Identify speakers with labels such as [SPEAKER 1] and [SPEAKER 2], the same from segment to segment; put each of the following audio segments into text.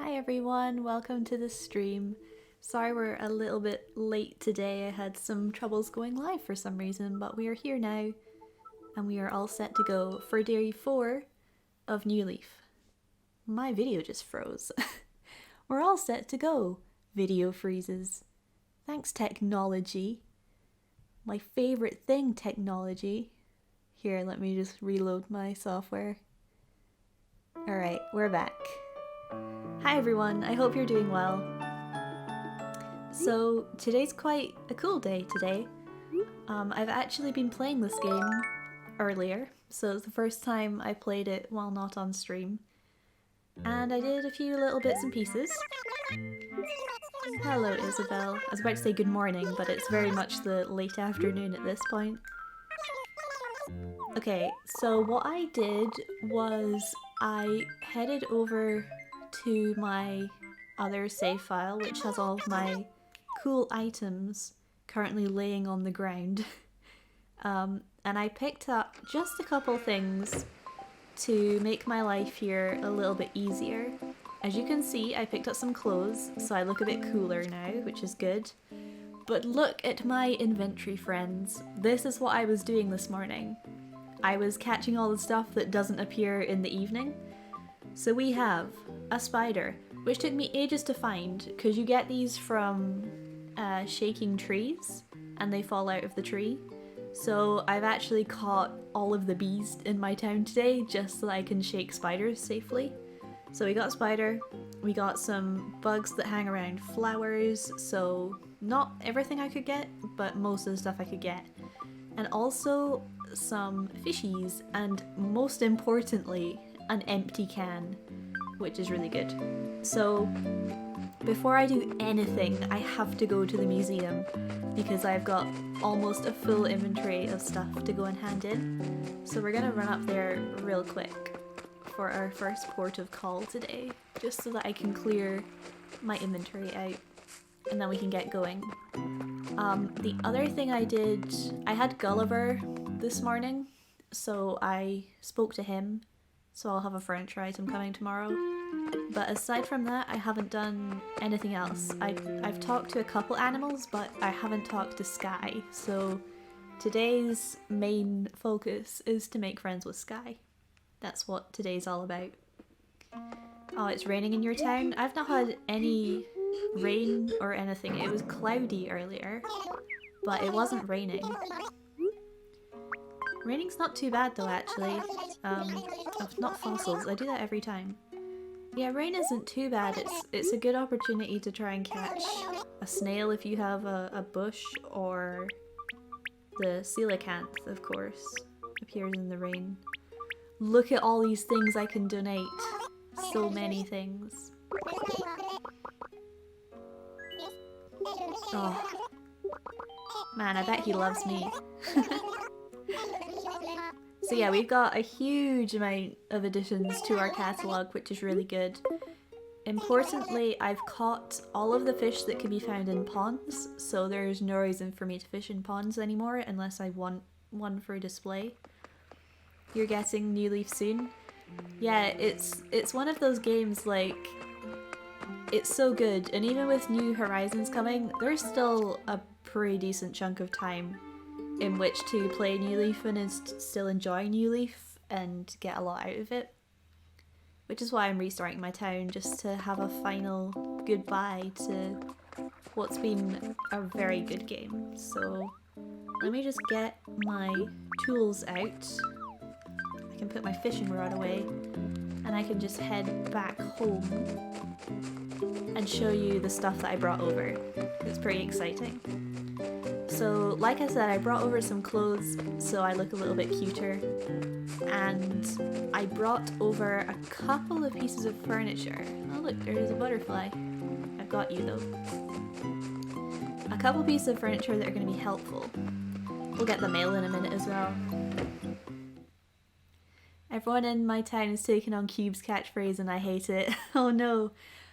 [SPEAKER 1] Hi everyone, welcome to the stream. Sorry we're a little bit late today. I had some troubles going live for some reason, but we are here now and we are all set to go for day 4 of New Leaf. My video just froze. We're all set to go. Video freezes. Thanks, technology. My favorite thing, technology. Here, let me just reload my software. Alright, we're back. Hi everyone, I hope you're doing well. So today's quite a cool day today. I've actually been playing this game earlier, so it's the first time I played it while not on stream. And I did a few little bits and pieces. Hello Isabel. I was about to say good morning, but it's very much the late afternoon at this point. Okay, so what I did was I headed over to my other save file, which has all of my cool items currently laying on the ground. And I picked up just a couple things to make my life here a little bit easier. As you can see, I picked up some clothes, so I look a bit cooler now, which is good. But look at my inventory, friends. This is what I was doing this morning. I was catching all the stuff that doesn't appear in the evening. So we have a spider, which took me ages to find, because you get these from shaking trees, and they fall out of the tree. So I've actually caught all of the bees in my town today, just so that I can shake spiders safely. So we got a spider, we got some bugs that hang around flowers, so not everything I could get, but most of the stuff I could get. And also some fishies, and most importantly, an empty can, which is really good. So before I do anything, I have to go to the museum because I've got almost a full inventory of stuff to go and hand in. So we're gonna run up there real quick for our first port of call today, just so that I can clear my inventory out and then we can get going. The other thing I did, I had Gulliver this morning, so I spoke to him. So I'll have a furniture item coming tomorrow. But aside from that, I haven't done anything else. I've talked to a couple animals, but I haven't talked to Sky. So today's main focus is to make friends with Sky. That's what today's all about. Oh, it's raining in your town? I've not had any rain or anything. It was cloudy earlier, but it wasn't raining. Raining's not too bad though, actually. Not fossils, I do that every time. Yeah, rain isn't too bad. It's a good opportunity to try and catch a snail if you have a bush, or the coelacanth, of course, appears in the rain. Look at all these things I can donate. So many things. Oh. Man, I bet he loves me. So yeah, we've got a huge amount of additions to our catalogue, which is really good. Importantly, I've caught all of the fish that can be found in ponds, so there's no reason for me to fish in ponds anymore unless I want one for display. You're getting New Leaf soon? Yeah, it's one of those games, like, it's so good, and even with New Horizons coming, there's still a pretty decent chunk of time in which to play New Leaf and still enjoy New Leaf and get a lot out of it. Which is why I'm restarting my town, just to have a final goodbye to what's been a very good game. So let me just get my tools out. I can put my fishing rod away and I can just head back home and show you the stuff that I brought over. It's pretty exciting. So, like I said, I brought over some clothes so I look a little bit cuter, and I brought over a couple of pieces of furniture. Oh look, there's a butterfly. I've got you though. A couple pieces of furniture that are going to be helpful. We'll get the mail in a minute as well. Everyone in my town is taking on Cube's catchphrase and I hate it. Oh no.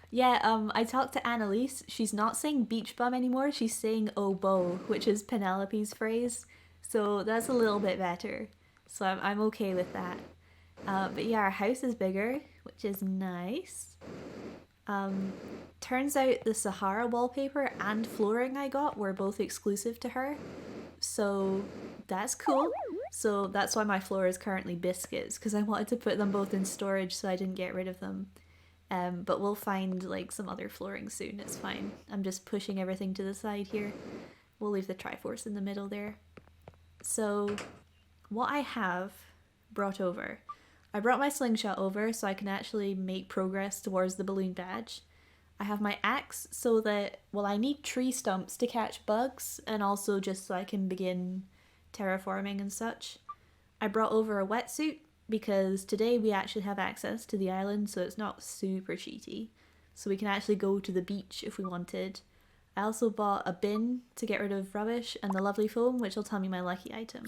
[SPEAKER 1] Yeah, I talked to Annalise. She's not saying beach bum anymore, she's saying oh beau, which is Penelope's phrase. So that's a little bit better. So I'm okay with that. But yeah, our house is bigger, which is nice. Turns out the Sahara wallpaper and flooring I got were both exclusive to her. So that's cool. So that's why my floor is currently biscuits, because I wanted to put them both in storage so I didn't get rid of them. But we'll find like some other flooring soon, it's fine. I'm just pushing everything to the side here. We'll leave the Triforce in the middle there. So what I have brought over, I brought my slingshot over so I can actually make progress towards the balloon badge. I have my axe so that, well, I need tree stumps to catch bugs and also just so I can begin terraforming and such. I brought over a wetsuit because today we actually have access to the island, so it's not super cheaty. So we can actually go to the beach if we wanted. I also bought a bin to get rid of rubbish and the lovely foam, which will tell me my lucky item.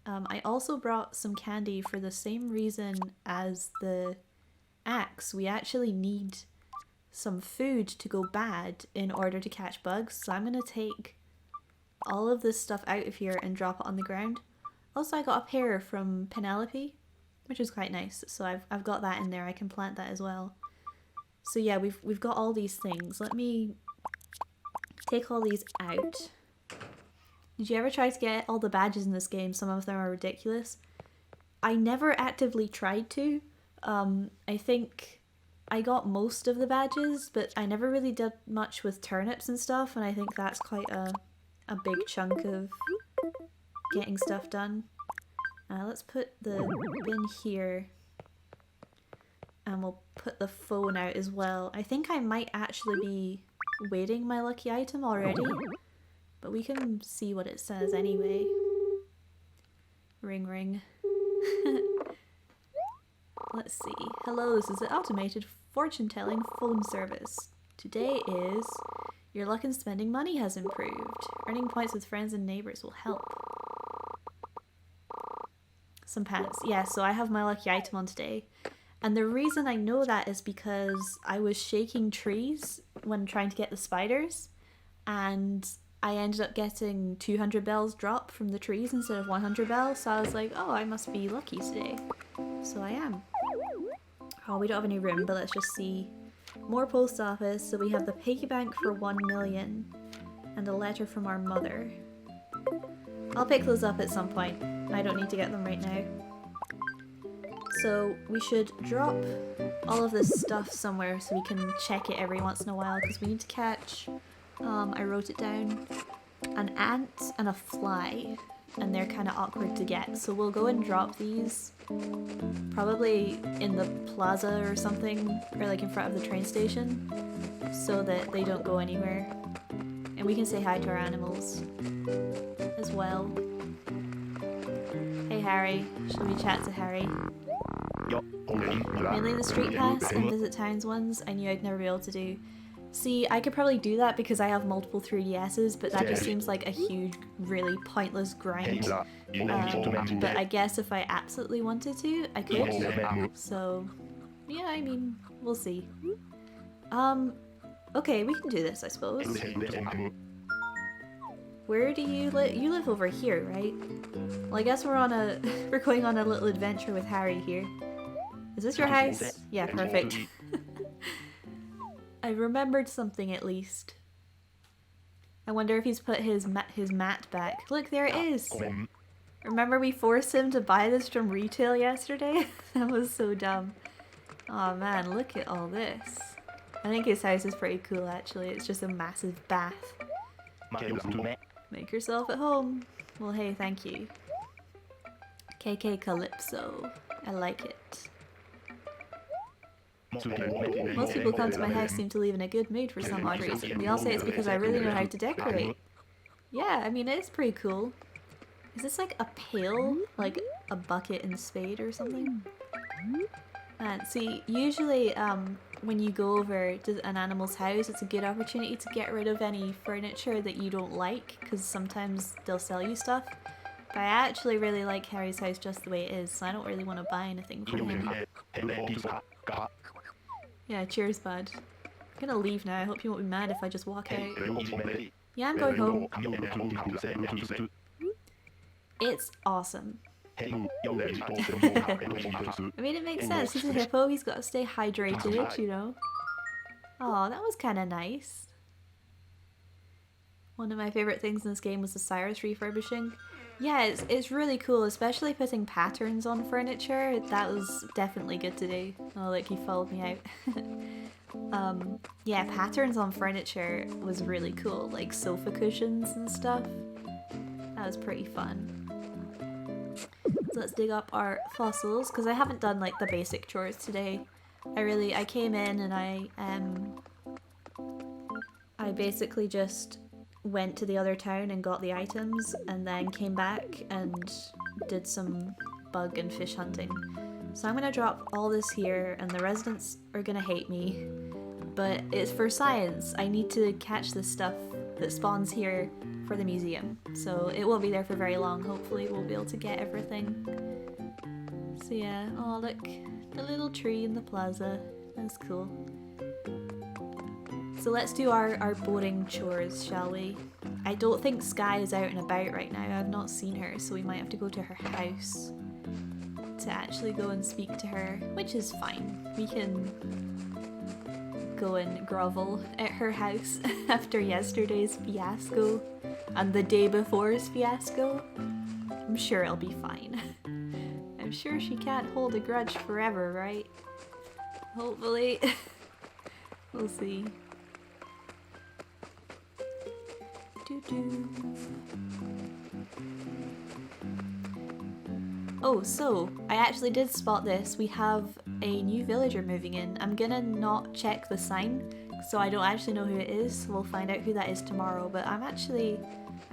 [SPEAKER 1] I also brought some candy for the same reason as the axe. We actually need some food to go bad in order to catch bugs, so I'm going to take all of this stuff out of here and drop it on the ground. Also, I got a pear from Penelope, which is quite nice, so I've got that in there. I can plant that as well. So yeah, we've got all these things. Let me take all these out. Did you ever try to get all the badges in this game? Some of them are ridiculous. I never actively tried to. I think I got most of the badges, but I never really did much with turnips and stuff, and I think that's quite a big chunk of getting stuff done. Let's put the bin here, and we'll put the phone out as well. I think I might actually be waiting my lucky item already, but we can see what it says anyway. Ring ring. Let's see. Hello, this is the automated fortune-telling phone service. Today is your luck in spending money has improved. Earning points with friends and neighbors will help. Some pants. Yeah, so I have my lucky item on today. And the reason I know that is because I was shaking trees when trying to get the spiders, and I ended up getting 200 bells drop from the trees instead of 100 bells, so I was like, oh, I must be lucky today. So I am. Oh, we don't have any room, but let's just see. More post office, so we have the piggy bank for 1 million, and a letter from our mother. I'll pick those up at some point. I don't need to get them right now. So we should drop all of this stuff somewhere so we can check it every once in a while, because we need to catch, I wrote it down, an ant and a fly, and they're kind of awkward to get. So we'll go and drop these probably in the plaza or something, or like in front of the train station, so that they don't go anywhere. And we can say hi to our animals as well. Hey Harry, shall we chat to Harry? Mainly the street pass and visit towns ones, I knew I'd never be able to do. See, I could probably do that because I have multiple 3DSs, but that just seems like a huge, really pointless grind. But I guess if I absolutely wanted to, I could. So, yeah, I mean, we'll see. Okay, we can do this, I suppose. Where do you live? You live over here, right? Well, I guess we're going on a little adventure with Harry here. Is this your house? Yeah, perfect. I remembered something at least. I wonder if he's put his mat back. Look, there it is! Remember we forced him to buy this from retail yesterday? That was so dumb. Oh man, look at all this. I think his house is pretty cool actually. It's just a massive bath. Make yourself at home. Well, hey, thank you. KK Calypso. I like it. Most people come to my house seem to leave in a good mood for some odd reason. They all say it's because I really know how to decorate. Yeah, I mean, it is pretty cool. Is this like a pail? Like a bucket and spade or something? And see, usually when you go over to an animal's house, it's a good opportunity to get rid of any furniture that you don't like, because sometimes they'll sell you stuff. But I actually really like Harry's house just the way it is, so I don't really want to buy anything from him. Yeah, cheers, bud. I'm gonna leave now. I hope you won't be mad if I just walk out. Yeah, I'm going home. It's awesome. I mean, it makes sense. He's a hippo. He's got to stay hydrated, you know. Oh, that was kind of nice. One of my favorite things in this game was the Cyrus refurbishing. Yeah, it's really cool, especially putting patterns on furniture. That was definitely good to do. Oh, look, he followed me out. Yeah, patterns on furniture was really cool, like sofa cushions and stuff. That was pretty fun. So let's dig up our fossils, because I haven't done like the basic chores today. I came in and I basically just went to the other town and got the items, and then came back and did some bug and fish hunting. So I'm gonna drop all this here, and the residents are gonna hate me, but it's for science. I need to catch the stuff that spawns here for the museum, so it won't be there for very long. Hopefully we'll be able to get everything. So yeah, oh look, the little tree in the plaza, that's cool. So let's do our boring chores, shall we? I don't think Sky is out and about right now. I've not seen her, so we might have to go to her house to actually go and speak to her, which is fine. We can go and grovel at her house after yesterday's fiasco and the day before's fiasco. I'm sure it'll be fine. I'm sure she can't hold a grudge forever, right? Hopefully. We'll see. Oh, so I actually did spot this. We have a new villager moving in. I'm gonna not check the sign, so I don't actually know who it is. We'll find out who that is tomorrow, but I'm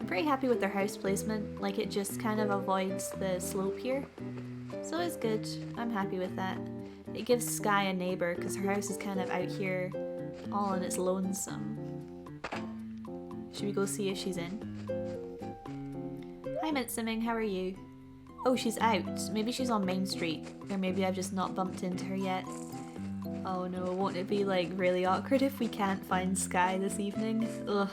[SPEAKER 1] pretty happy with their house placement. Like, it just kind of avoids the slope here. So it's good. I'm happy with that. It gives Sky a neighbour, because her house is kind of out here all on its lonesome. Should we go see if she's in? Hi Mitziming, how are you? Oh, she's out. Maybe she's on Main Street. Or maybe I've just not bumped into her yet. Oh no, won't it be like really awkward if we can't find Sky this evening? Ugh.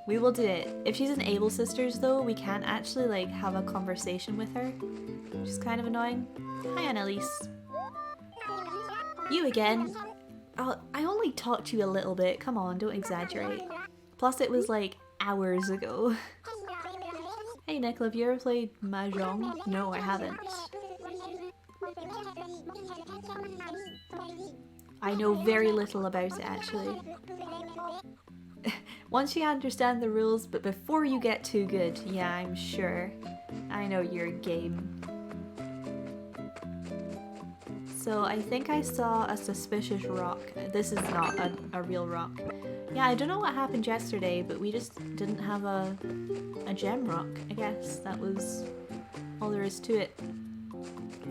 [SPEAKER 1] We will do it. If she's in Able Sisters though, we can't actually like have a conversation with her, which is kind of annoying. Hi Annalise. You again? Oh, I only talked to you a little bit. Come on, don't exaggerate. Plus it was like hours ago. Hey Nicola, have you ever played Mahjong? No, I haven't. I know very little about it actually. Once you understand the rules, but before you get too good, yeah, I'm sure. I know your game. So I think I saw a suspicious rock. This is not a real rock. Yeah, I don't know what happened yesterday, but we just didn't have a gem rock, I guess. That was all there is to it.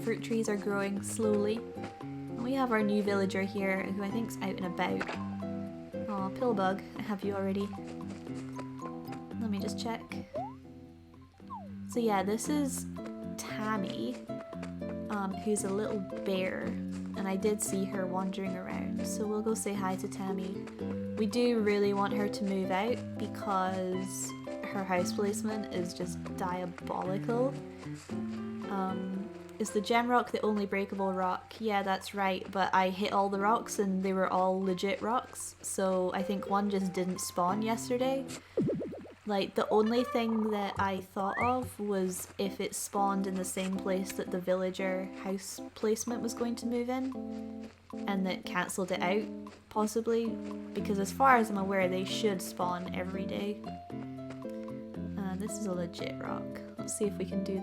[SPEAKER 1] Fruit trees are growing slowly. And we have our new villager here, who I think's out and about. Aw, Pillbug, I have you already. Let me just check. So yeah, this is Tammy, who's a little bear, and I did see her wandering around, so we'll go say hi to Tammy. We do really want her to move out because her house placement is just diabolical. Is the gem rock the only breakable rock? Yeah, that's right, but I hit all the rocks and they were all legit rocks, so I think one just didn't spawn yesterday. Like, the only thing that I thought of was if it spawned in the same place that the villager house placement was going to move in, and that cancelled it out, possibly, because as far as I'm aware they should spawn every day. This is a legit rock. Let's see if we can do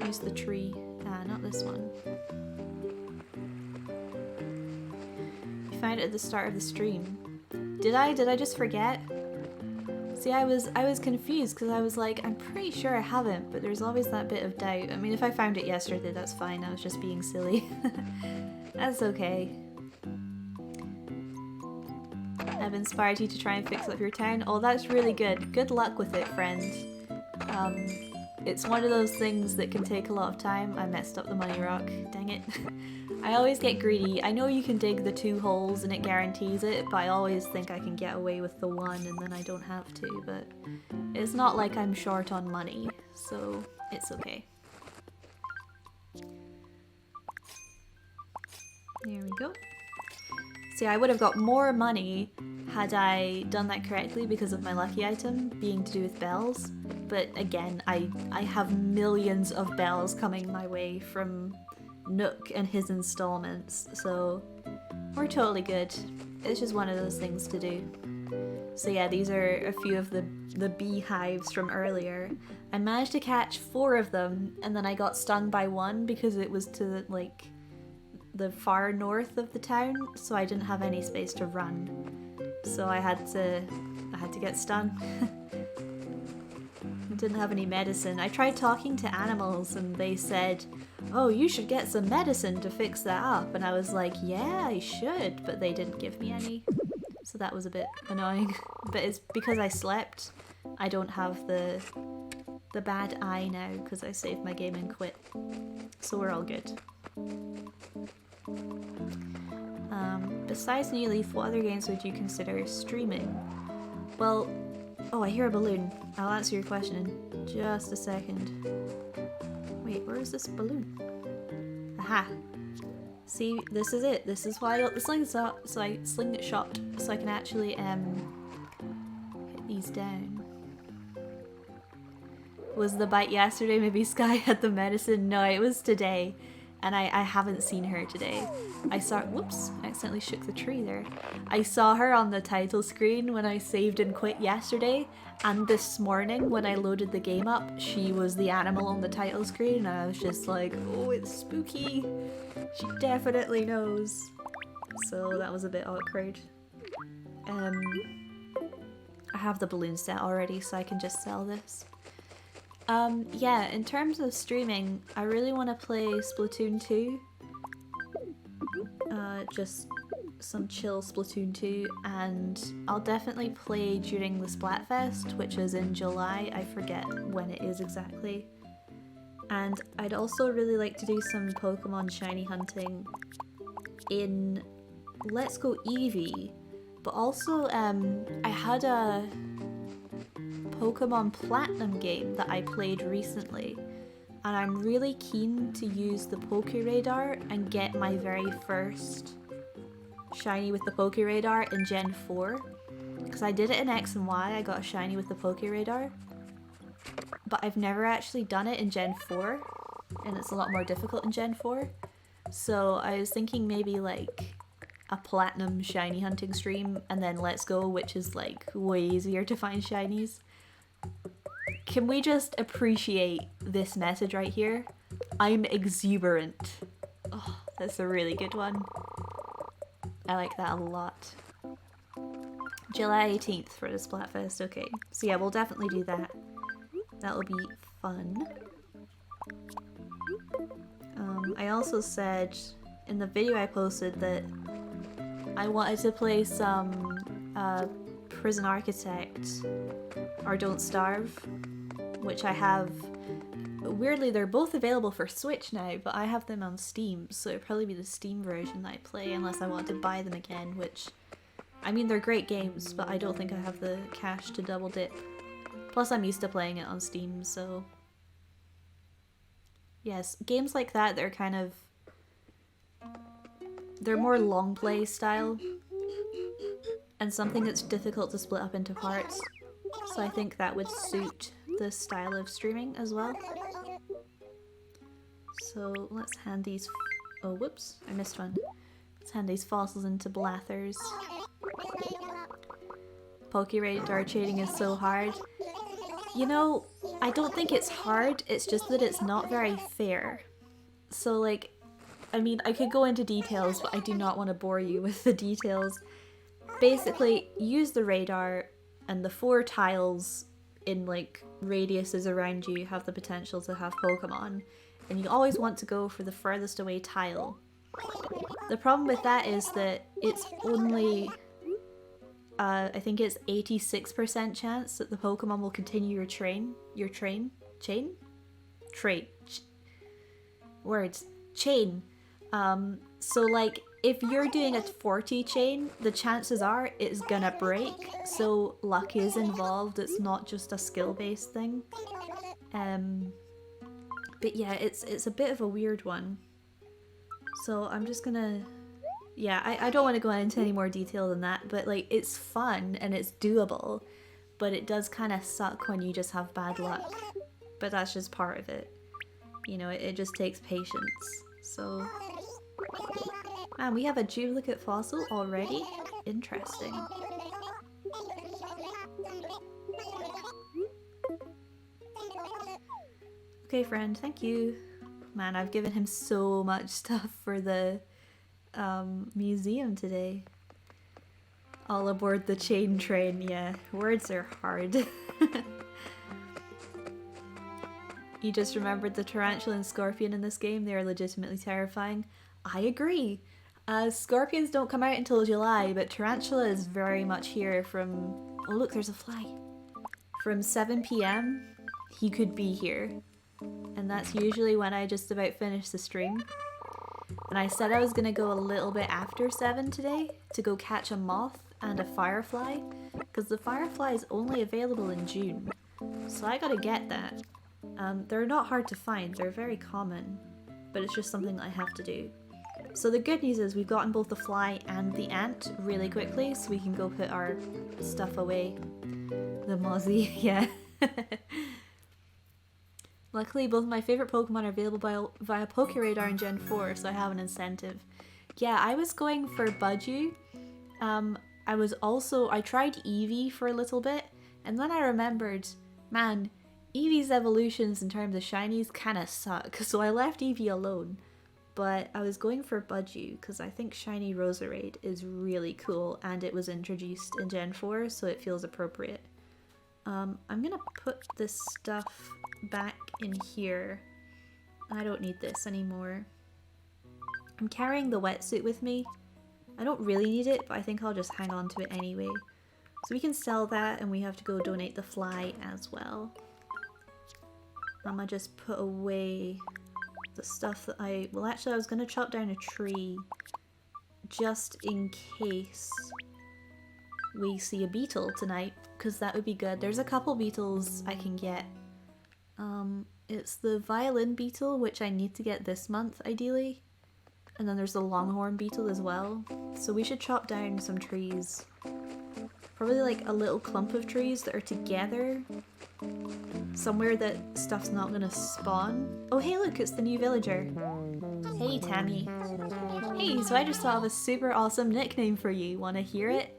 [SPEAKER 1] use the tree. Not this one. We found it at the start of the stream. Did I just forget? See, I was confused because I was like, I'm pretty sure I haven't, but there's always that bit of doubt. I mean, if I found it yesterday, that's fine. I was just being silly. That's okay. I've inspired you to try and fix up your town. Oh, that's really good. Good luck with it, friend. It's one of those things that can take a lot of time. I messed up the money rock. Dang it. I always get greedy. I know you can dig the 2 holes and it guarantees it, but I always think I can get away with the 1 and then I don't have to, but it's not like I'm short on money, so it's okay. There we go. See, I would have got more money had I done that correctly because of my lucky item being to do with bells. But again, I have millions of bells coming my way from Nook and his installments, so we're totally good. It's just one of those things to do. So yeah, these are a few of the beehives from earlier. I managed to catch 4 of them, and then I got stung by one because it was to like the far north of the town, so I didn't have any space to run. So I had to get stung. I didn't have any medicine. I tried talking to animals and they said, "Oh, you should get some medicine to fix that up." And I was like, "Yeah, I should," but they didn't give me any. So that was a bit annoying. But it's because I slept. I don't have the bad eye now because I saved my game and quit. So we're all good. Besides New Leaf, what other games would you consider streaming? Well, oh, I hear a balloon. I'll answer your question in just a second. Wait, where is this balloon? Aha! See, this is it. This is why I got the slingshot, so I can actually hit these down. Was the bite yesterday? Maybe Sky had the medicine? No, it was today. And I haven't seen her today. I saw, whoops, I accidentally shook the tree there. I saw her on the title screen when I saved and quit yesterday, and this morning when I loaded the game up, she was the animal on the title screen, and I was just like, oh, it's spooky. She definitely knows. So that was a bit awkward. I have the balloon set already, so I can just sell this. Yeah, in terms of streaming, I really want to play Splatoon 2. Just some chill Splatoon 2, and I'll definitely play during the Splatfest, which is in July. I forget when it is exactly. And I'd also really like to do some Pokemon shiny hunting in Let's Go Eevee, but also I had a Pokemon Platinum game that I played recently, and I'm really keen to use the Poke Radar and get my very first shiny with the Poke Radar in Gen 4, because I did it in X and Y. I got a shiny with the Poke Radar, but I've never actually done it in Gen 4, and it's a lot more difficult in Gen 4. So I was thinking maybe like a Platinum shiny hunting stream, and then Let's Go, which is like way easier to find shinies. Can we just appreciate this message right here? I'm exuberant. Oh, that's a really good one. I like that a lot. July 18th for the Splatfest, okay. So yeah, we'll definitely do that. That'll be fun. I also said in the video I posted that I wanted to play some Prison Architect or Don't Starve, which I have. Weirdly, they're both available for Switch now, but I have them on Steam, so it'd probably be the Steam version that I play unless I want to buy them again, which, I mean, they're great games, but I don't think I have the cash to double dip. Plus, I'm used to playing it on Steam, so... Yes, games like that, they're kind of... They're more long play style, and something that's difficult to split up into parts, so I think that would suit this style of streaming as well. So let's hand these... Oh, whoops, I missed one. Let's hand these fossils into Blathers. Poke Radar trading is so hard. You know, I don't think it's hard, it's just that it's not very fair. So like, I mean, I could go into details, but I do not want to bore you with the details. Basically, use the radar, and the 4 tiles in like radiuses around you have the potential to have Pokemon, and you always want to go for the furthest away tile. The problem with that is that it's only I think it's 86% chance that the Pokemon will continue your chain. So like, if you're doing a 40 chain, the chances are it's gonna break, so luck is involved, it's not just a skill-based thing. But yeah, it's a bit of a weird one. So I'm just gonna Yeah, I don't want to go into any more detail than that, but like it's fun and it's doable, but it does kind of suck when you just have bad luck. But that's just part of it. You know, it just takes patience. So, man, we have a duplicate fossil already? Interesting. Okay, friend, thank you. Man, I've given him so much stuff for the museum today. All aboard the chain train, yeah. Words are hard. You just remembered the tarantula and scorpion in this game. They are legitimately terrifying. I agree. Scorpions don't come out until July, but tarantula is very much here from... Oh look, there's a fly. From 7 p.m, he could be here. And that's usually when I just about finish the stream. And I said I was gonna go a little bit after 7 today to go catch a moth and a firefly, because the firefly is only available in June. So I gotta get that. They're not hard to find, they're very common, but it's just something that I have to do. So the good news is we've gotten both the fly and the ant really quickly, so we can go put our stuff away. The mozzie, yeah. Luckily, both my favourite Pokemon are available via Pokeradar in Gen 4, so I have an incentive. Yeah, I was going for Budgie. I tried Eevee for a little bit, and then I remembered, man, Eevee's evolutions in terms of shinies kinda suck, so I left Eevee alone. But I was going for Budgie, because I think Shiny Roserade is really cool, and it was introduced in Gen 4, so it feels appropriate. I'm gonna put this stuff back in here. I don't need this anymore. I'm carrying the wetsuit with me. I don't really need it, but I think I'll just hang on to it anyway. So we can sell that, and we have to go donate the fly as well. I'm gonna just put away the stuff that well actually I was gonna chop down a tree just in case we see a beetle tonight, because that would be good. There's a couple beetles I can get. It's the violin beetle, which I need to get this month ideally, and then there's the longhorn beetle as well. So we should chop down some trees, probably like a little clump of trees that are together somewhere that stuff's not gonna spawn. Oh hey look, it's the new villager. Hey Tammy. Hey, so I just thought of a super awesome nickname for you. Wanna hear it?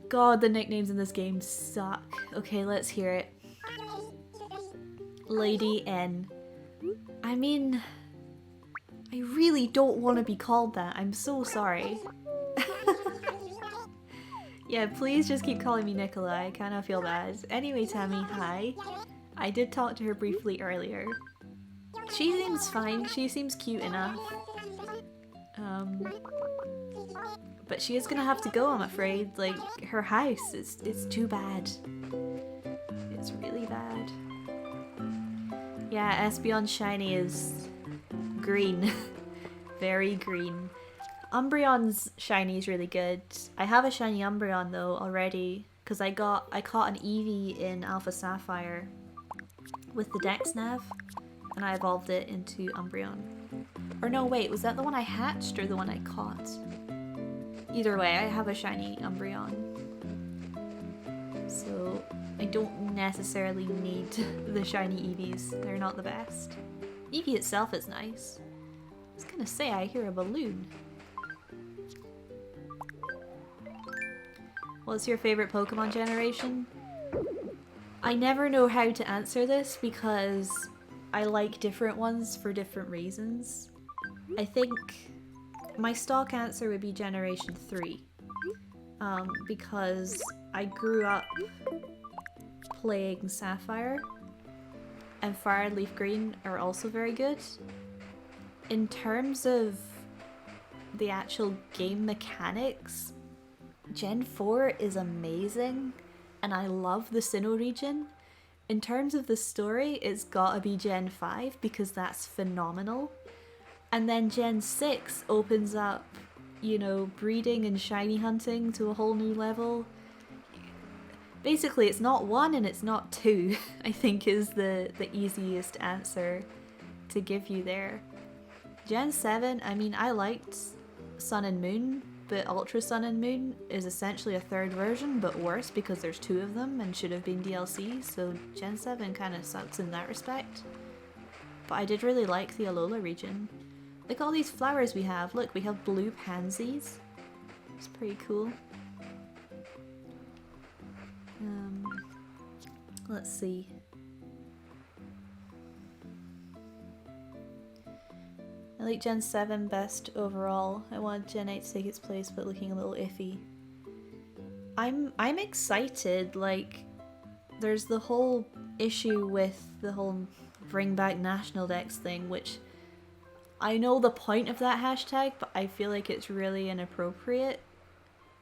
[SPEAKER 1] God, the nicknames in this game suck. Okay, let's hear it. Lady N. I mean, I really don't want to be called that. I'm so sorry. Yeah, please just keep calling me Nicola. I kind of feel bad. Anyway, Tammy, hi. I did talk to her briefly earlier. She seems fine. She seems cute enough. But she is gonna have to go, I'm afraid. Like, her house, it's too bad. It's really bad. Yeah, Espeon Shiny is green. Very green. Umbreon's shiny is really good. I have a shiny Umbreon though already, because I caught an Eevee in Alpha Sapphire with the Dex Nav, and I evolved it into Umbreon. Or no, wait, was that the one I hatched or the one I caught? Either way, I have a shiny Umbreon. So I don't necessarily need the shiny Eevees. They're not the best. Eevee itself is nice. I was gonna say, I hear a balloon. What's your favorite Pokemon generation? I never know how to answer this because I like different ones for different reasons. I think my stock answer would be Generation 3. Because I grew up playing Sapphire, and Fire and Leaf Green are also very good. In terms of the actual game mechanics, Gen 4 is amazing, and I love the Sinnoh region. In terms of the story, it's gotta be Gen 5 because that's phenomenal. And then Gen 6 opens up, you know, breeding and shiny hunting to a whole new level. Basically, it's not 1 and it's not 2, I think is the easiest answer to give you there. Gen 7, I mean, I liked Sun and Moon, but Ultra Sun and Moon is essentially a third version, but worse because there's two of them and should have been DLC, so Gen 7 kind of sucks in that respect. But I did really like the Alola region. Look at all these flowers we have. Look, we have blue pansies. It's pretty cool. Let's see. I like Gen 7 best overall. I want Gen 8 to take its place, but looking a little iffy. I'm excited. Like, there's the whole issue with the whole bring back national decks thing, which I know the point of that hashtag, but I feel like it's really inappropriate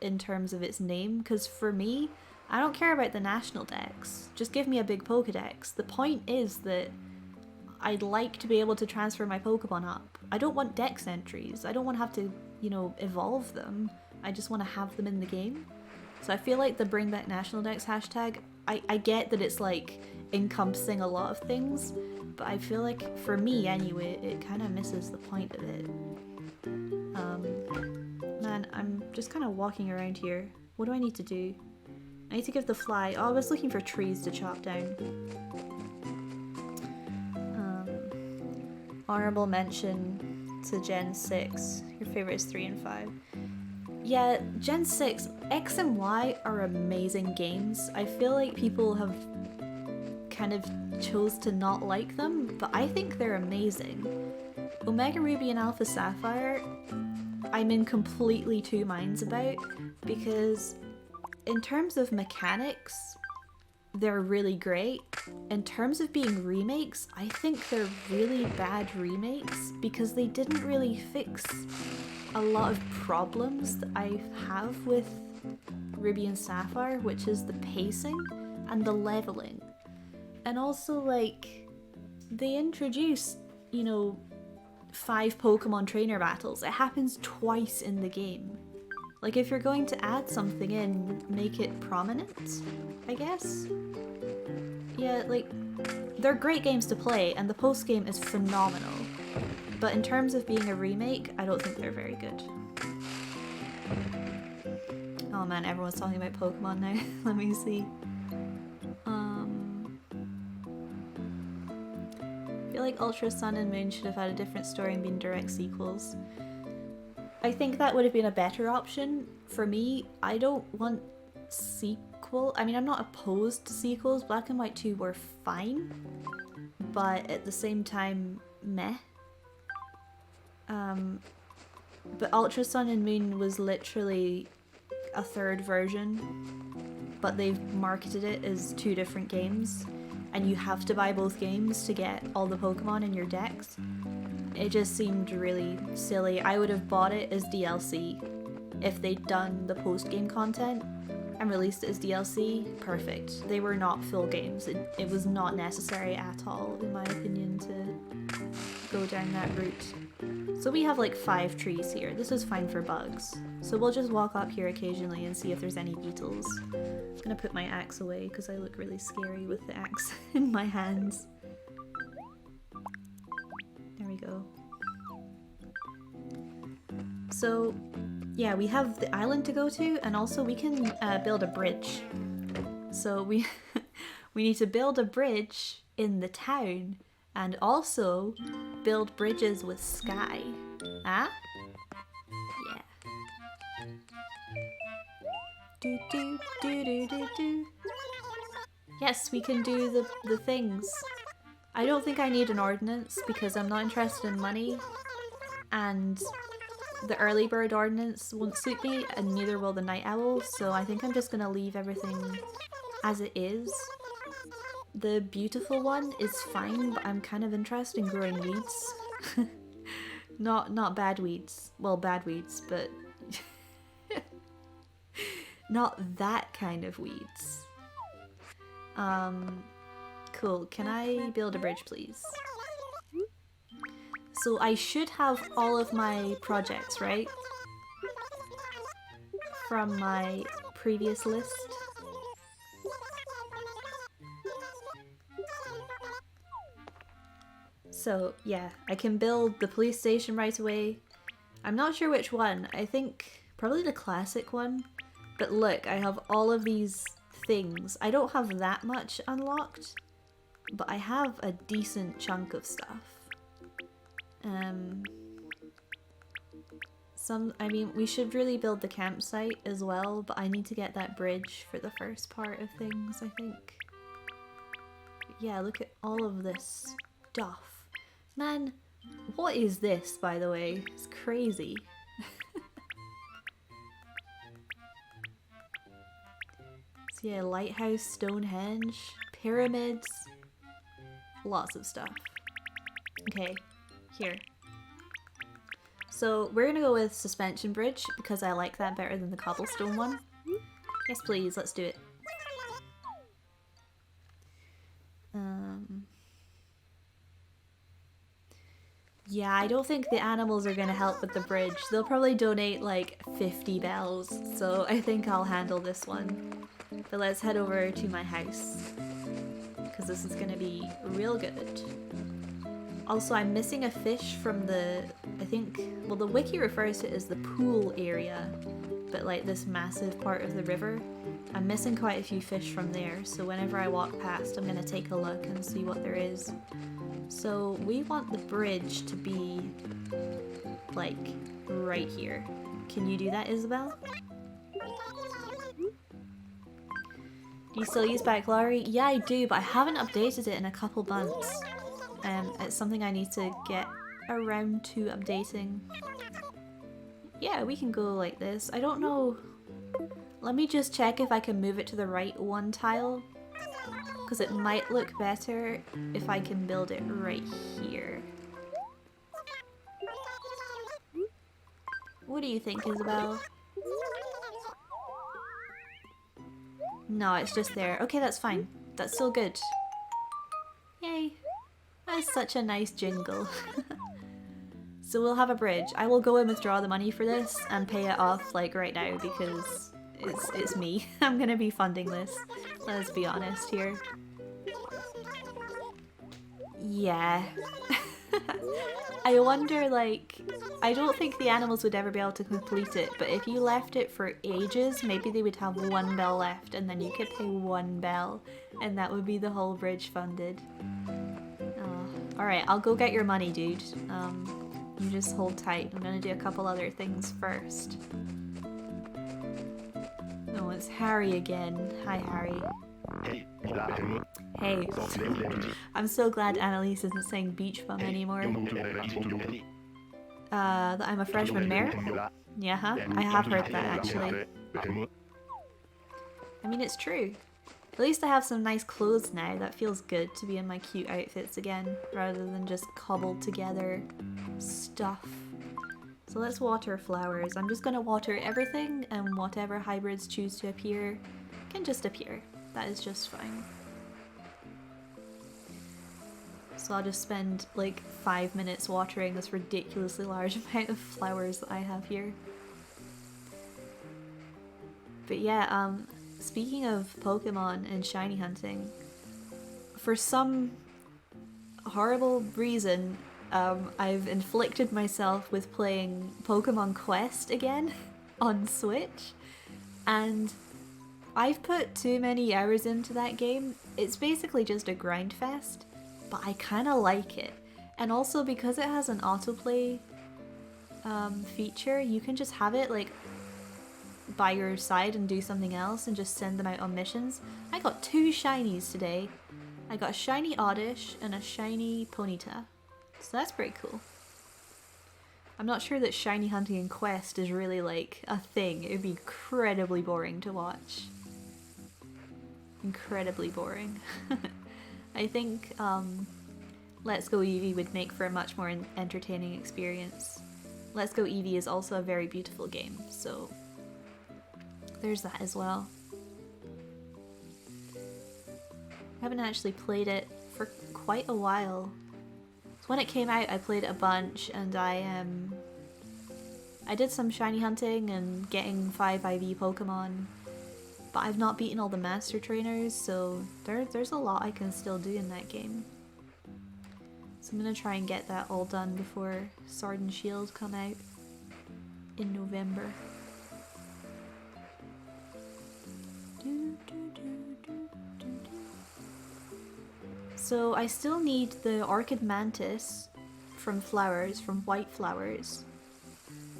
[SPEAKER 1] in terms of its name, because for me, I don't care about the national decks. Just give me a big Pokedex. The point is that I'd like to be able to transfer my Pokemon up. I don't want dex entries. I don't want to have to, you know, evolve them. I just want to have them in the game. So I feel like the Bring Back National Dex hashtag, I get that it's like encompassing a lot of things, but I feel like, for me anyway, it kind of misses the point of it. Man, I'm just kind of walking around here. What do I need to do? I need to give the fly... Oh, I was looking for trees to chop down. Honorable mention to Gen 6. Your favorite is 3 and 5. Yeah, Gen 6, X and Y are amazing games. I feel like people have kind of chose to not like them, but I think they're amazing. Omega Ruby and Alpha Sapphire, I'm in completely two minds about, because in terms of mechanics, they're really great. In terms of being remakes, I think they're really bad remakes because they didn't really fix a lot of problems that I have with Ruby and Sapphire, which is the pacing and the leveling. And also, like, they introduced, you know, 5 Pokemon trainer battles. It happens twice in the game. Like, if you're going to add something in, make it prominent, I guess? Yeah, like, they're great games to play, and the post-game is phenomenal. But in terms of being a remake, I don't think they're very good. Oh man, everyone's talking about Pokemon now. Let me see. I feel like Ultra Sun and Moon should have had a different story and been direct sequels. I think that would have been a better option. For me, I don't want I mean, I'm not opposed to sequels. Black and White 2 were fine, but at the same time, meh. But Ultra Sun and Moon was literally a third version, but they've marketed it as 2 different games, and you have to buy both games to get all the Pokemon in your decks. It just seemed really silly. I would have bought it as DLC if they'd done the post-game content and released it as DLC. Perfect. They were not full games. It was not necessary at all, in my opinion, to go down that route. So we have like 5 trees here. This is fine for bugs. So we'll just walk up here occasionally and see if there's any beetles. I'm gonna put my axe away because I look really scary with the axe in my hands. There we go. So yeah, we have the island to go to, and also we can build a bridge. So we need to build a bridge in the town, and also build bridges with sky. Ah? Yeah. Do do do do do do. Yes, we can do the things. I don't think I need an ordinance because I'm not interested in money, and the early bird ordinance won't suit me, and neither will the night owl, so I think I'm just gonna leave everything as it is. The beautiful one is fine, but I'm kind of interested in growing weeds. Not bad weeds. Well, bad weeds, but not that kind of weeds. Cool. Can I build a bridge, please? So I should have all of my projects, right? From my previous list. So yeah, I can build the police station right away. I'm not sure which one. I think probably the classic one. But look, I have all of these things. I don't have that much unlocked, but I have a decent chunk of stuff. I mean, we should really build the campsite as well, but I need to get that bridge for the first part of things, I think. But yeah, look at all of this stuff. Man, what is this, by the way? It's crazy. So yeah, lighthouse, Stonehenge, pyramids, lots of stuff. Okay, here. So we're gonna go with suspension bridge because I like that better than the cobblestone one. Yes please, let's do it. Yeah, I don't think the animals are gonna help with the bridge. They'll probably donate like 50 bells, so I think I'll handle this one. But let's head over to my house because this is gonna be real good. Also, I'm missing a fish from the, I think, well, the wiki refers to it as the pool area, but like this massive part of the river. I'm missing quite a few fish from there, so whenever I walk past, I'm gonna take a look and see what there is. So we want the bridge to be like right here. Can you do that, Isabel? Do you still use Backglary? Yeah, I do, but I haven't updated it in a couple months. It's something I need to get around to updating. Yeah, we can go like this. I don't know. Let me just check if I can move it to the right one tile. Because it might look better if I can build it right here. What do you think, Isabel? No, it's just there. Okay, that's fine. That's still good. Yay. That's such a nice jingle. So we'll have a bridge. I will go and withdraw the money for this and pay it off like right now because it's me. I'm gonna be funding this. Let's be honest here. Yeah. I wonder, like, I don't think the animals would ever be able to complete it, but if you left it for ages, maybe they would have 1 bell left and then you could pay 1 bell and that would be the whole bridge funded. Alright, I'll go get your money, dude. You just hold tight. I'm gonna do a couple other things first. Oh, it's Harry again. Hi, Harry. Hey. I'm so glad Annalise isn't saying beach bum anymore. That I'm a freshman mayor? Yeah, huh? I have heard that, actually. I mean, it's true. At least I have some nice clothes now. That feels good to be in my cute outfits again, rather than just cobbled together stuff. So let's water flowers. I'm just gonna water everything, and whatever hybrids choose to appear can just appear. That is just fine. So I'll just spend like 5 minutes watering this ridiculously large amount of flowers that I have here. But yeah, speaking of Pokemon and shiny hunting, for some horrible reason, I've inflicted myself with playing Pokemon Quest again on Switch, and I've put too many hours into that game. It's basically just a grind fest, but I kind of like it. And also because it has an autoplay feature, you can just have it like by your side and do something else and just send them out on missions. I got 2 shinies today. I got a shiny Oddish and a shiny Ponyta. So that's pretty cool. I'm not sure that shiny hunting in Quest is really like a thing. It would be incredibly boring to watch. Incredibly boring. I think Let's Go Eevee would make for a much more entertaining experience. Let's Go Eevee is also a very beautiful game, so there's that as well. I haven't actually played it for quite a while. So when it came out, I played it a bunch, and I did some shiny hunting and getting 5 IV Pokemon, but I've not beaten all the master trainers, so there's a lot I can still do in that game. So I'm gonna try and get that all done before Sword and Shield come out. in November. So I still need the orchid mantis from flowers, from white flowers,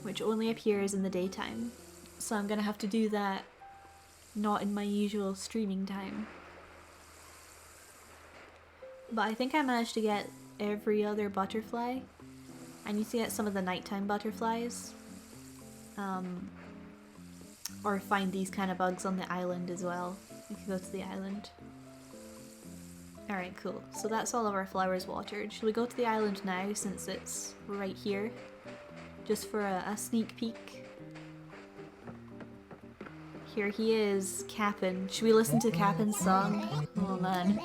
[SPEAKER 1] which only appears in the daytime. So I'm gonna have to do that not in my usual streaming time. But I think I managed to get every other butterfly. I need to get some of the nighttime butterflies. Or find these kind of bugs on the island as well. We can go to the island. Alright, cool. So that's all of our flowers watered. Should we go to the island now since it's right here? Just for a sneak peek. Here he is, Cap'n. Should we listen to Cap'n's song? Oh man.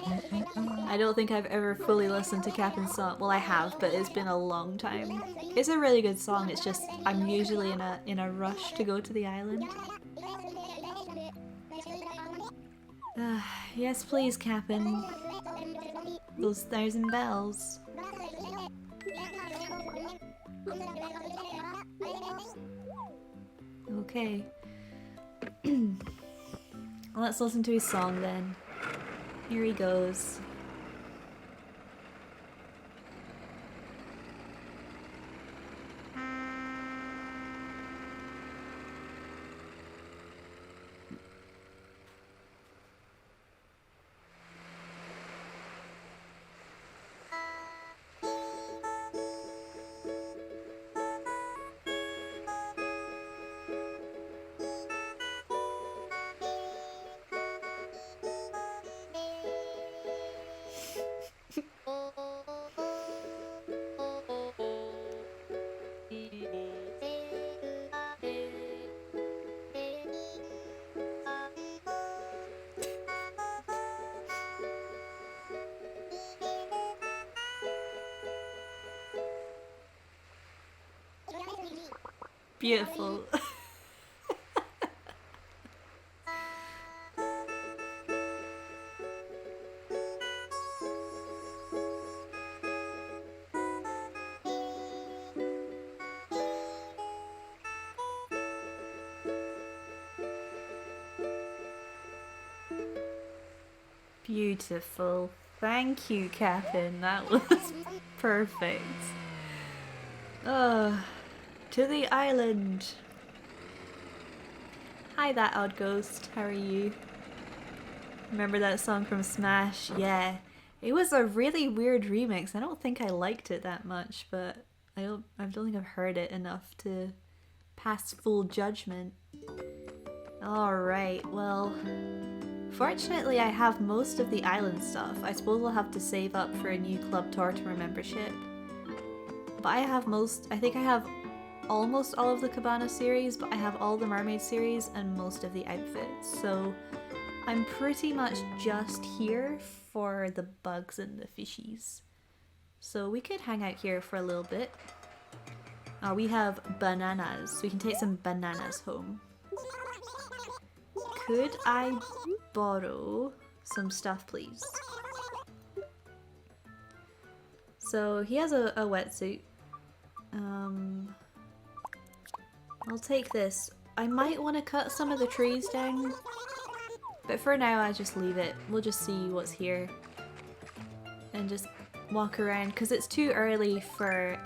[SPEAKER 1] I don't think I've ever fully listened to Cap'n's song. Well, I have, but it's been a long time. It's a really good song, it's just I'm usually in a rush to go to the island. Yes please, Cap'n. Those 1,000 bells. Okay. Let's listen to his song then. Here he goes. Beautiful. Beautiful. Thank you, Cap'n. That was perfect. To the island. Hi, that odd ghost. How are you? Remember that song from Smash? Yeah. It was a really weird remix. I don't think I liked it that much, but I don't think I've heard it enough to pass full judgment. Alright, well, fortunately I have most of the island stuff. I suppose I'll have to save up for a new Club Tortimer membership. But I think I have almost all of the Cabana series, but I have all the Mermaid series and most of the outfits. So I'm pretty much just here for the bugs and the fishies. So we could hang out here for a little bit. We have bananas. We can take some bananas home. Could I borrow some stuff, please? So he has a wetsuit. I'll take this. I might want to cut some of the trees down, but for now I just leave it. We'll just see what's here and just walk around because it's too early for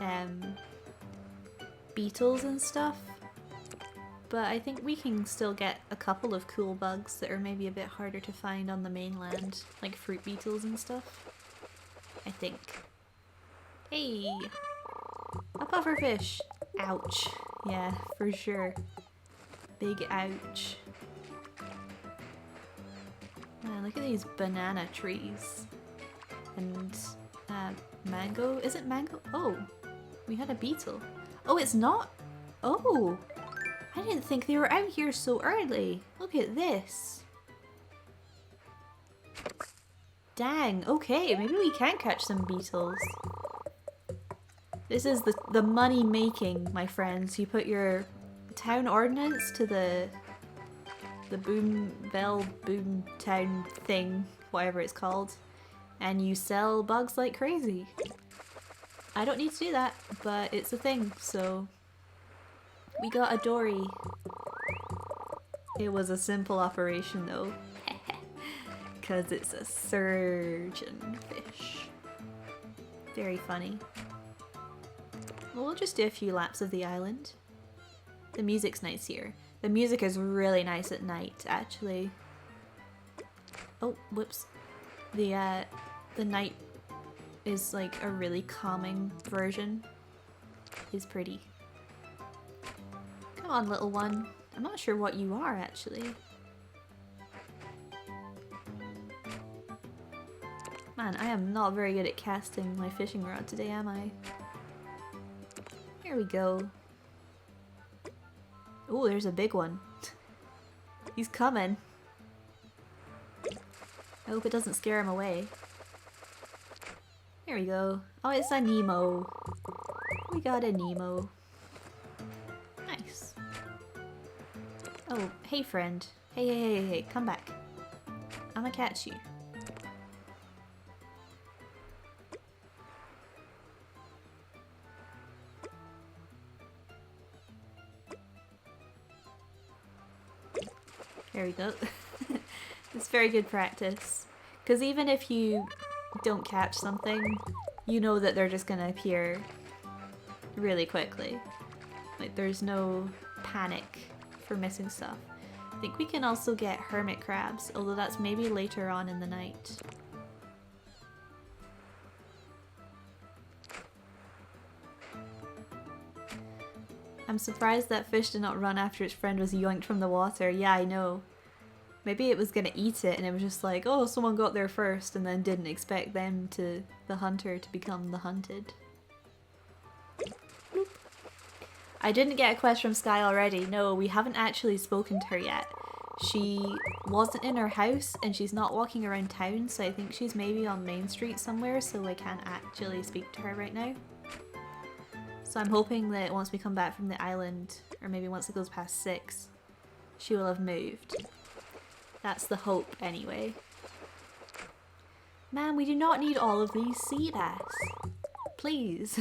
[SPEAKER 1] beetles and stuff. But I think we can still get a couple of cool bugs that are maybe a bit harder to find on the mainland, like fruit beetles and stuff. I think. Hey! A pufferfish! Ouch. Yeah, for sure. Big ouch. Man, look at these banana trees. And mango? Is it mango? Oh, we had a beetle. Oh, it's not? Oh! I didn't think they were out here so early. Look at this. Dang, okay, maybe we can catch some beetles. This is the money making, my friends. You put your town ordinance to the boom town thing, whatever it's called, and you sell bugs like crazy. I don't need to do that, but it's a thing, so We got a dory. It was a simple operation though. Because it's a surgeon fish. Very funny. Well, we'll just do a few laps of the island. The music's nice here. The music is really nice at night, actually. Oh, whoops. The night is like a really calming version. It's pretty. Come on, little one. I'm not sure what you are, actually. Man, I am not very good at casting my fishing rod today, am I? Here we go. Oh, there's a big one. He's coming. I hope it doesn't scare him away. Here we go. Oh, it's a Nemo. We got a Nemo. Nice. Oh, hey friend. Hey, come back. I'ma catch you. There we go. It's very good practice. Because even if you don't catch something, you know that they're just gonna appear really quickly. Like, there's no panic for missing stuff. I think we can also get hermit crabs, although that's maybe later on in the night. I'm surprised that fish did not run after its friend was yoinked from the water. Yeah, I know. Maybe it was gonna eat it and it was just like, oh, someone got there first, and then didn't expect them to, the hunter, to become the hunted. Bloop. I didn't get a quest from Sky already. No, we haven't actually spoken to her yet. She wasn't in her house and she's not walking around town, so I think she's maybe on Main Street somewhere, so I can't actually speak to her right now. So I'm hoping that once we come back from the island, or maybe once it goes past 6, she will have moved. That's the hope, anyway. Man, we do not need all of these sea bass. Please.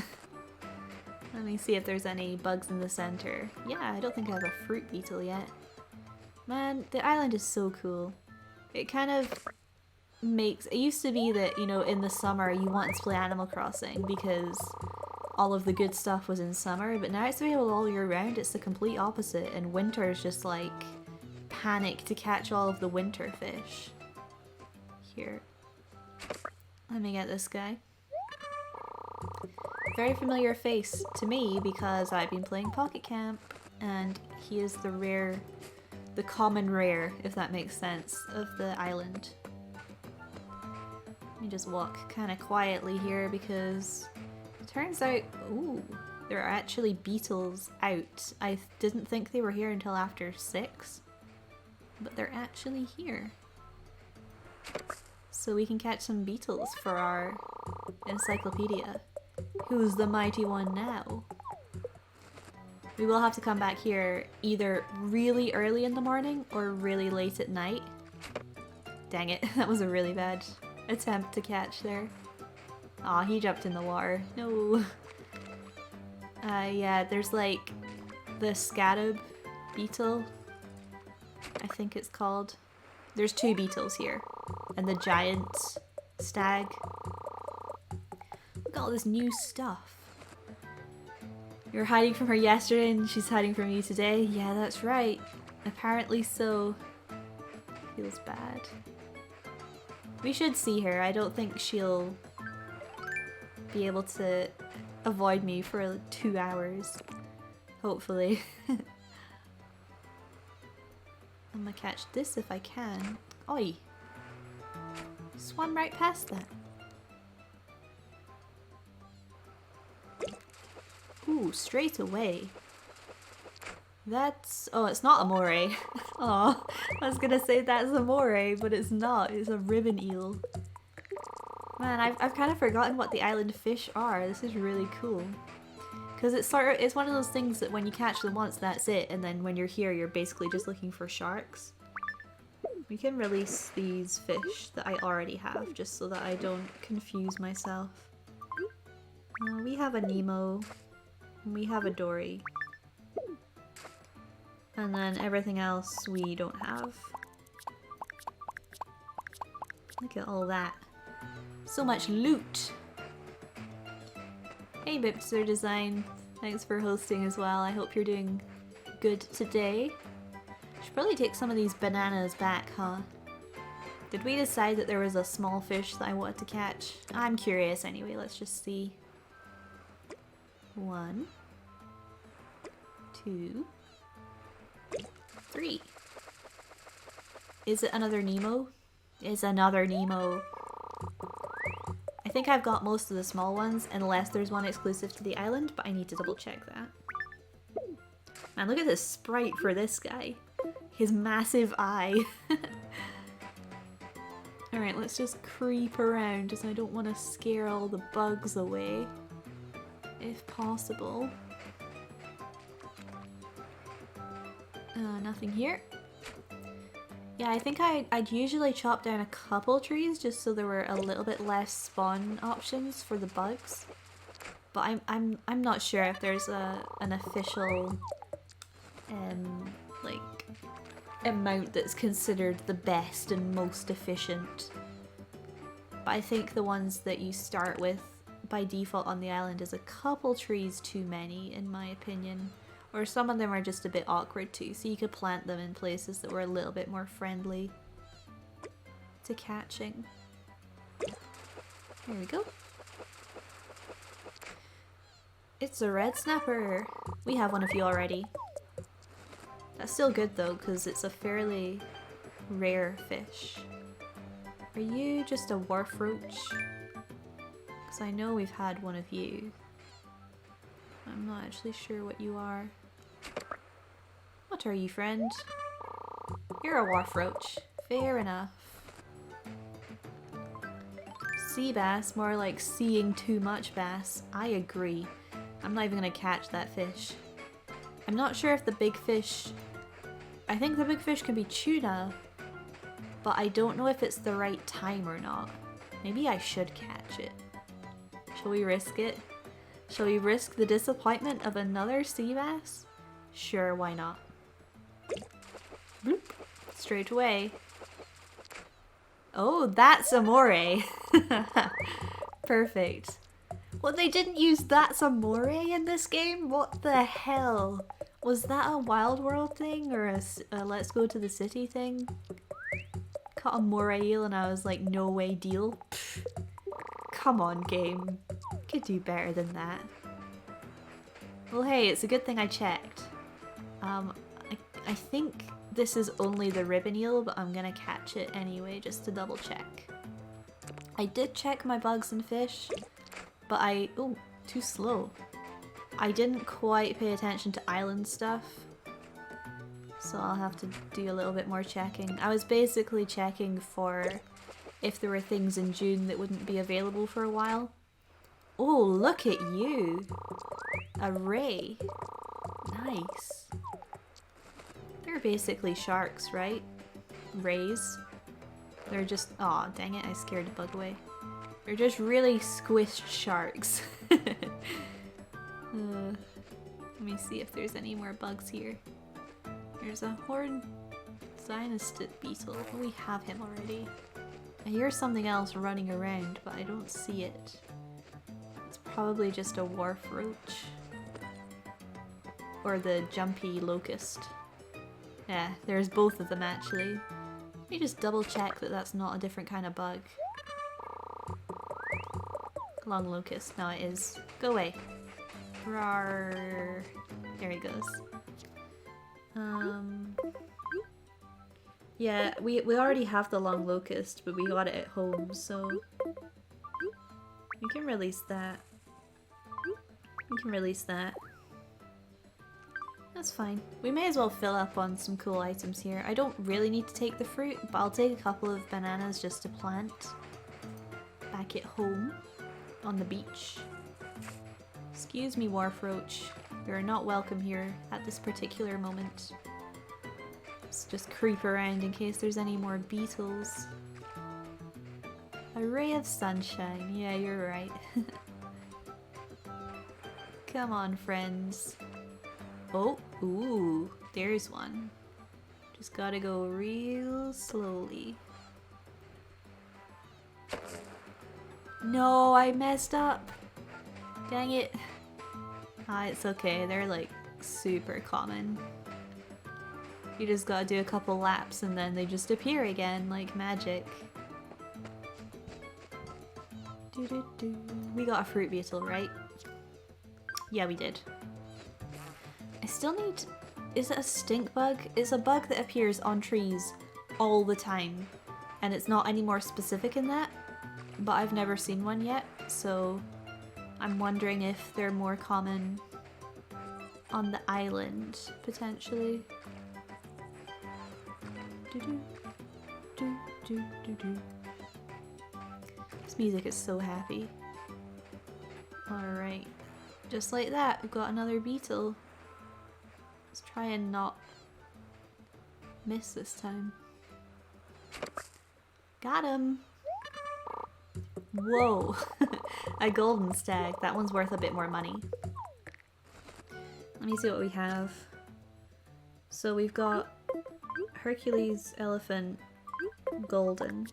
[SPEAKER 1] Let me see if there's any bugs in the center. Yeah, I don't think I have a fruit beetle yet. Man, the island is so cool. It kind of makes... It used to be that, you know, in the summer you wanted to play Animal Crossing because all of the good stuff was in summer, but now it's available all year round. It's the complete opposite, and winter is just like panic to catch all of the winter fish. Here. Let me get this guy. Very familiar face to me because I've been playing Pocket Camp, and he is the rare, the common rare, if that makes sense, of the island. Let me just walk kind of quietly here because it turns out, ooh, there are actually beetles out. I didn't think they were here until after 6. But they're actually here. So we can catch some beetles for our encyclopedia. Who's the mighty one now? We will have to come back here either really early in the morning or really late at night. Dang it, that was a really bad attempt to catch there. Aw, he jumped in the water. No. Yeah, there's like the scarab beetle, I think it's called. There's 2 beetles here. And the giant stag. Look at all this new stuff. You were hiding from her yesterday and she's hiding from you today. Yeah, that's right. Apparently so. Feels bad. We should see her. I don't think she'll be able to avoid me for 2 hours. Hopefully. I'm gonna catch this if I can. Oi! Swam right past that. Ooh, straight away. That's... oh, it's not a moray. Oh, I was gonna say that's a moray, but it's not. It's a ribbon eel. Man, I've kind of forgotten what the island fish are. This is really cool. Because it's one of those things that when you catch them once, that's it, and then when you're here, you're basically just looking for sharks. We can release these fish that I already have, just so that I don't confuse myself. We have a Nemo, and we have a Dory. And then everything else we don't have. Look at all that. So much loot! Hey Bipster Design, thanks for hosting as well. I hope you're doing good today. Should probably take some of these bananas back, huh? Did we decide that there was a small fish that I wanted to catch? I'm curious anyway, let's just see. 1, 2, 3. Is it another Nemo? It's another Nemo. I think I've got most of the small ones, unless there's one exclusive to the island, but I need to double check that. Man, look at this sprite for this guy. His massive eye. Alright, let's just creep around, as I don't want to scare all the bugs away. If possible. Nothing here. Yeah, I think I'd usually chop down a couple trees just so there were a little bit less spawn options for the bugs. But I'm not sure if there's an official like amount that's considered the best and most efficient. But I think the ones that you start with by default on the island is a couple trees too many, in my opinion. Or some of them are just a bit awkward too, so you could plant them in places that were a little bit more friendly to catching. There we go. It's a red snapper! We have one of you already. That's still good though, because it's a fairly rare fish. Are you just a wharf roach? Because I know we've had one of you. I'm not actually sure what you are. What are you, friend? You're a wharf roach. Fair enough. Sea bass, more like seeing too much bass. I agree. I'm not even gonna catch that fish. I'm not sure if the big fish... I think the big fish can be tuna, but I don't know if it's the right time or not. Maybe I should catch it. Shall we risk it? Shall we risk the disappointment of another sea bass? Sure, why not? Bloop. Straight away. Oh, that's Amore! Perfect. Well, they didn't use That's Amore in this game? What the hell? Was that a Wild World thing or a Let's Go to the City thing? Caught a moray eel and I was like, no way deal. Pfft. Come on, game. Could do better than that. Well, hey, it's a good thing I checked. I think this is only the ribbon eel, but I'm gonna catch it anyway just to double check. I did check my bugs and fish, but oh, too slow. I didn't quite pay attention to island stuff, so I'll have to do a little bit more checking. I was basically checking for if there were things in June that wouldn't be available for a while. Oh, look at you! A ray. Nice. They're basically sharks, right? Rays. They're just... Aw, dang it, I scared the bug away. They're just really squished sharks. Let me see if there's any more bugs here. There's a horned cyanistid beetle. We have him already. I hear something else running around, but I don't see it. It's probably just a wharf roach. Or the jumpy locust. Yeah, there's both of them actually. Let me just double check that that's not a different kind of bug. Long locust. No, it is. Go away. Rawr. There he goes. Yeah, we already have the long locust, but we got it at home, so you can release that. You can release that. That's fine. We may as well fill up on some cool items here. I don't really need to take the fruit, but I'll take a couple of bananas just to plant back at home on the beach. Excuse me, wharf roach. You're not welcome here at this particular moment. Let's just creep around in case there's any more beetles. A ray of sunshine. Yeah, you're right. Come on, friends. Oh, ooh. There's one. Just gotta go real slowly. No, I messed up. Dang it. Ah, it's okay. They're like super common. You just gotta do a couple laps and then they just appear again like magic. We got a fruit beetle, right? Yeah, we did. I still need... Is it a stink bug? It's a bug that appears on trees all the time. And it's not any more specific in that, but I've never seen one yet, so I'm wondering if they're more common on the island, potentially. This music is so happy. Alright, just like that, we've got another beetle. Let's try and not miss this time. Got him! Whoa! A golden stag. That one's worth a bit more money. Let me see what we have. So we've got Hercules, elephant, golden.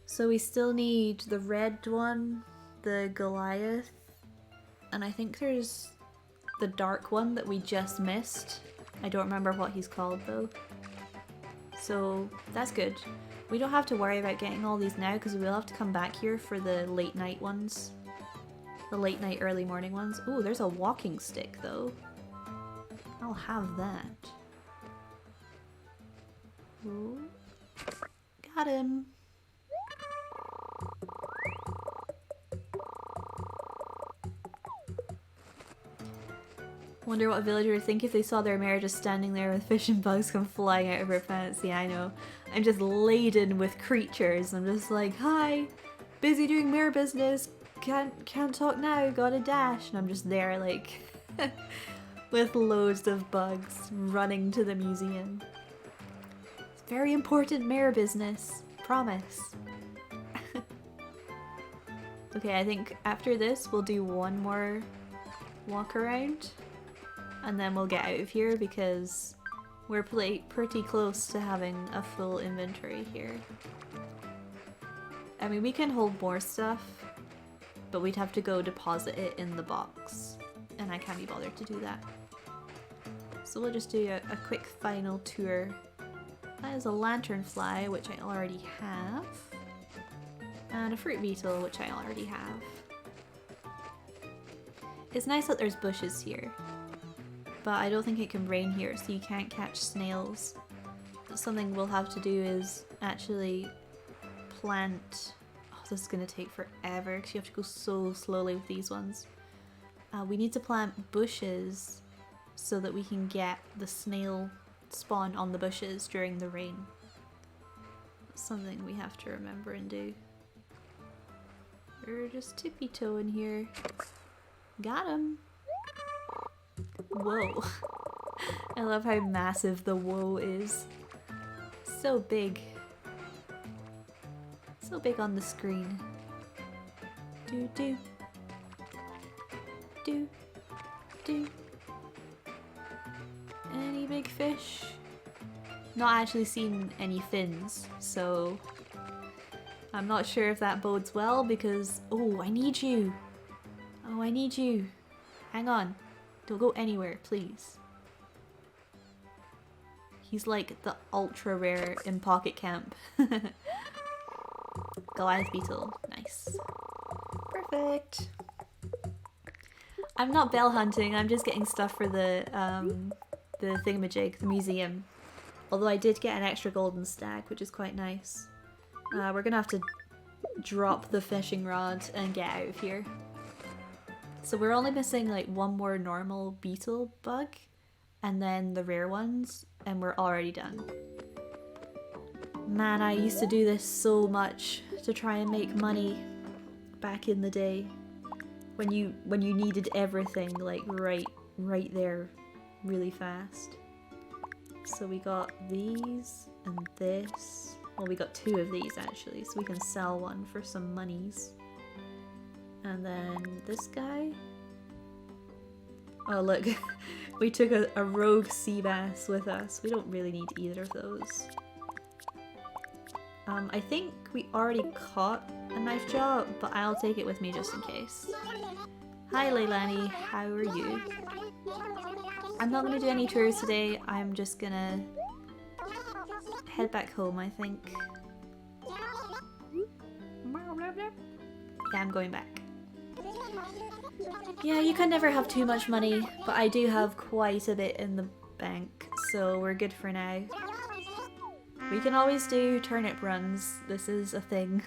[SPEAKER 1] So we still need the red one, the Goliath, and I think there's the dark one that we just missed. I don't remember what he's called though. So that's good. We don't have to worry about getting all these now because we'll have to come back here for the late night ones. The late night, early morning ones. Ooh, there's a walking stick though. I'll have that. Ooh. Got him. Wonder what a villager would think if they saw their mare just standing there with fish and bugs come flying out of her pants. Yeah, I know. I'm just laden with creatures. I'm just like, hi, busy doing mare business. Can't talk now, gotta dash. And I'm just there like with loads of bugs running to the museum. It's very important mare business. Promise. Okay, I think after this we'll do one more walk around. And then we'll get out of here because we're pretty close to having a full inventory here. I mean, we can hold more stuff, but we'd have to go deposit it in the box. And I can't be bothered to do that. So we'll just do a quick final tour. That is a lanternfly, which I already have. And a fruit beetle, which I already have. It's nice that there's bushes here. But I don't think it can rain here, so you can't catch snails. Something we'll have to do is actually plant... Oh, this is going to take forever because you have to go so slowly with these ones. We need to plant bushes so that we can get the snail spawn on the bushes during the rain. That's something we have to remember and do. We're just tippy-toeing here. Got him! Whoa. I love how massive the whoa is. So big. So big on the screen. Do do. Do. Do. Any big fish? Not actually seen any fins, so I'm not sure if that bodes well because... Oh, I need you! Oh, I need you! Hang on. Don't go anywhere, please. He's like the ultra rare in Pocket Camp. Goliath beetle. Nice. Perfect. I'm not bell hunting, I'm just getting stuff for the thingamajig, the museum. Although I did get an extra golden stag, which is quite nice. We're gonna have to drop the fishing rod and get out of here. So we're only missing like one more normal beetle bug and then the rare ones and we're already done. Man, I used to do this so much to try and make money back in the day when you needed everything like right there really fast. So we got these and this. Well, we got two of these actually, so we can sell one for some monies. And then this guy. Oh look, We took a rogue sea bass with us. We don't really need either of those. I think we already caught a knife jaw, but I'll take it with me just in case. Hi Leilani, how are you? I'm not gonna do any tours today. I'm just gonna head back home, I think. Yeah, I'm going back. Yeah, you can never have too much money, but I do have quite a bit in the bank, so we're good for now. We can always do turnip runs. This is a thing.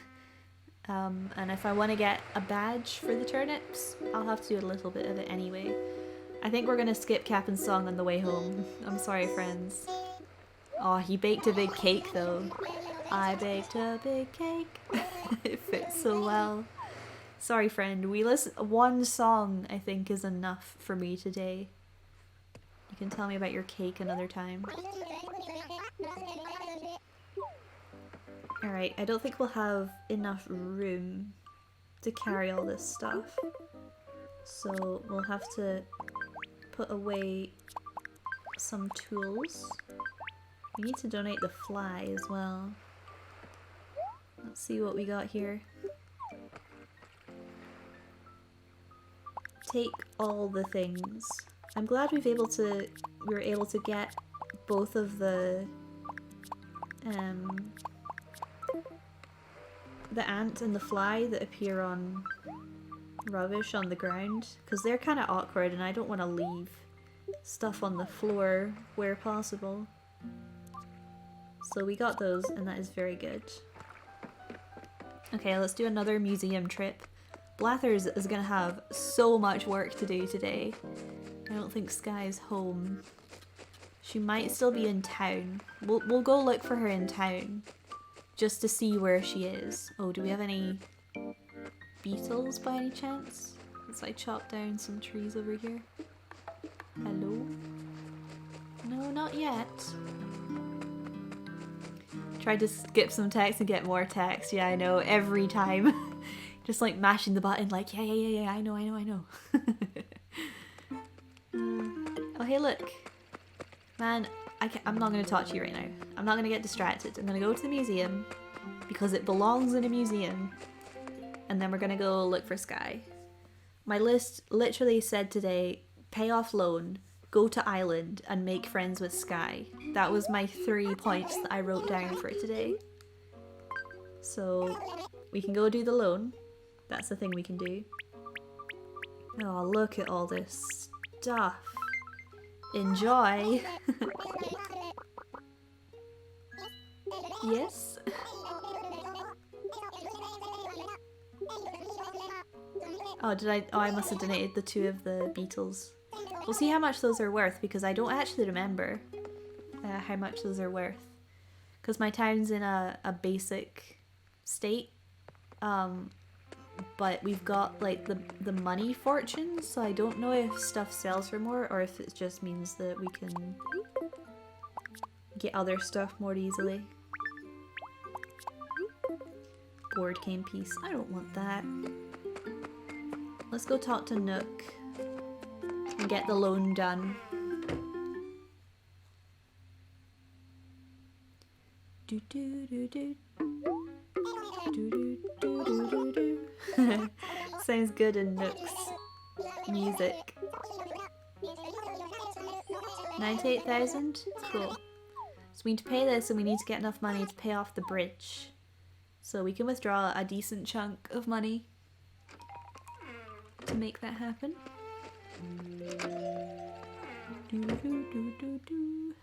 [SPEAKER 1] And if I want to get a badge for the turnips, I'll have to do a little bit of it anyway. I think we're gonna skip Cap'n's song on the way home. I'm sorry, friends. Oh, he baked a big cake though. I baked a big cake. It fits so well. Sorry, friend. One song, I think, is enough for me today. You can tell me about your cake another time. Alright, I don't think we'll have enough room to carry all this stuff. So we'll have to put away some tools. We need to donate the fly as well. Let's see what we got here. Take all the things. I'm glad we were able to get both of the ant and the fly that appear on rubbish on the ground, because they're kind of awkward and I don't want to leave stuff on the floor where possible. So we got those and that is very good. Okay, let's do another museum trip. Blathers is gonna have so much work to do today. I don't think Sky's home. She might still be in town. We'll go look for her in town just to see where she is. Oh, do we have any beetles by any chance? As I chop down some trees over here. Hello? No, not yet. Tried to skip some text and get more text. Yeah, I know, every time. Just like mashing the button like, yeah, I know. Oh, hey, look. Man, I'm not going to talk to you right now. I'm not going to get distracted. I'm going to go to the museum because it belongs in a museum. And then we're going to go look for Sky. My list literally said today, pay off loan, go to island, and make friends with Sky. That was my 3 points that I wrote down for today. So we can go do the loan. That's the thing we can do. Oh, look at all this stuff. Enjoy! Yes? Oh, I must have donated the 2 of the beetles. We'll see how much those are worth, because I don't actually remember how much those are worth. Because my town's in a basic state. But we've got like the money fortune, so I don't know if stuff sells for more or if it just means that we can get other stuff more easily. Board game piece. I don't want that. Let's go talk to Nook and get the loan done. Do do do do. Do do do do do do. Sounds good in Nook's music. 98,000? Cool. So we need to pay this and we need to get enough money to pay off the bridge. So we can withdraw a decent chunk of money to make that happen. Do, do, do, do, do.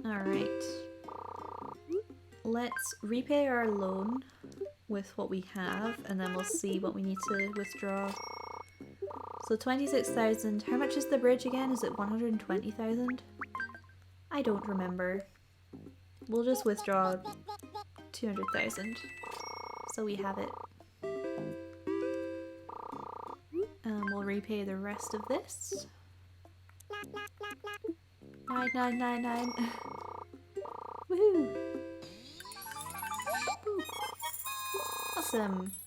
[SPEAKER 1] Alright. Let's repay our loan with what we have, and then we'll see what we need to withdraw. So 26,000. How much is the bridge again? Is it 120,000? I don't remember. We'll just withdraw 200,000. So we have it. And we'll repay the rest of this. 9999. Woohoo!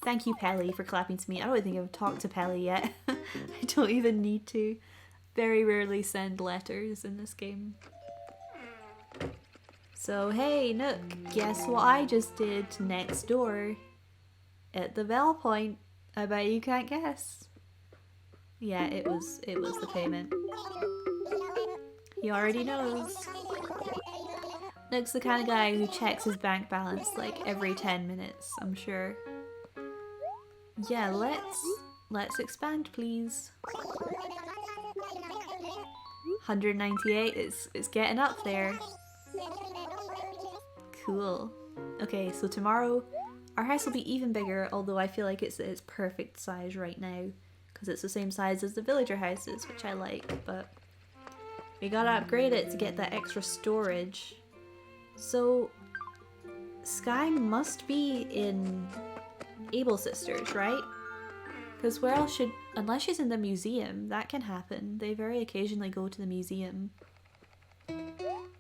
[SPEAKER 1] thank you Pelly for clapping to me. I don't think I've talked to Pelly yet. I don't even need to. Very rarely send letters in this game. So hey Nook, guess what I just did next door? At the bell point. I bet you can't guess. Yeah, it was the payment. He already knows. Nook's the kind of guy who checks his bank balance like every 10 minutes, I'm sure. Yeah, let's expand please. 198, it's getting up there. Cool. Okay, so tomorrow our house will be even bigger, although I feel like it's its perfect size right now because it's the same size as the villager houses, which I like, but we gotta upgrade it to get that extra storage. So Sky must be in Able Sisters, right? Because where else should... Unless she's in the museum, that can happen. They very occasionally go to the museum.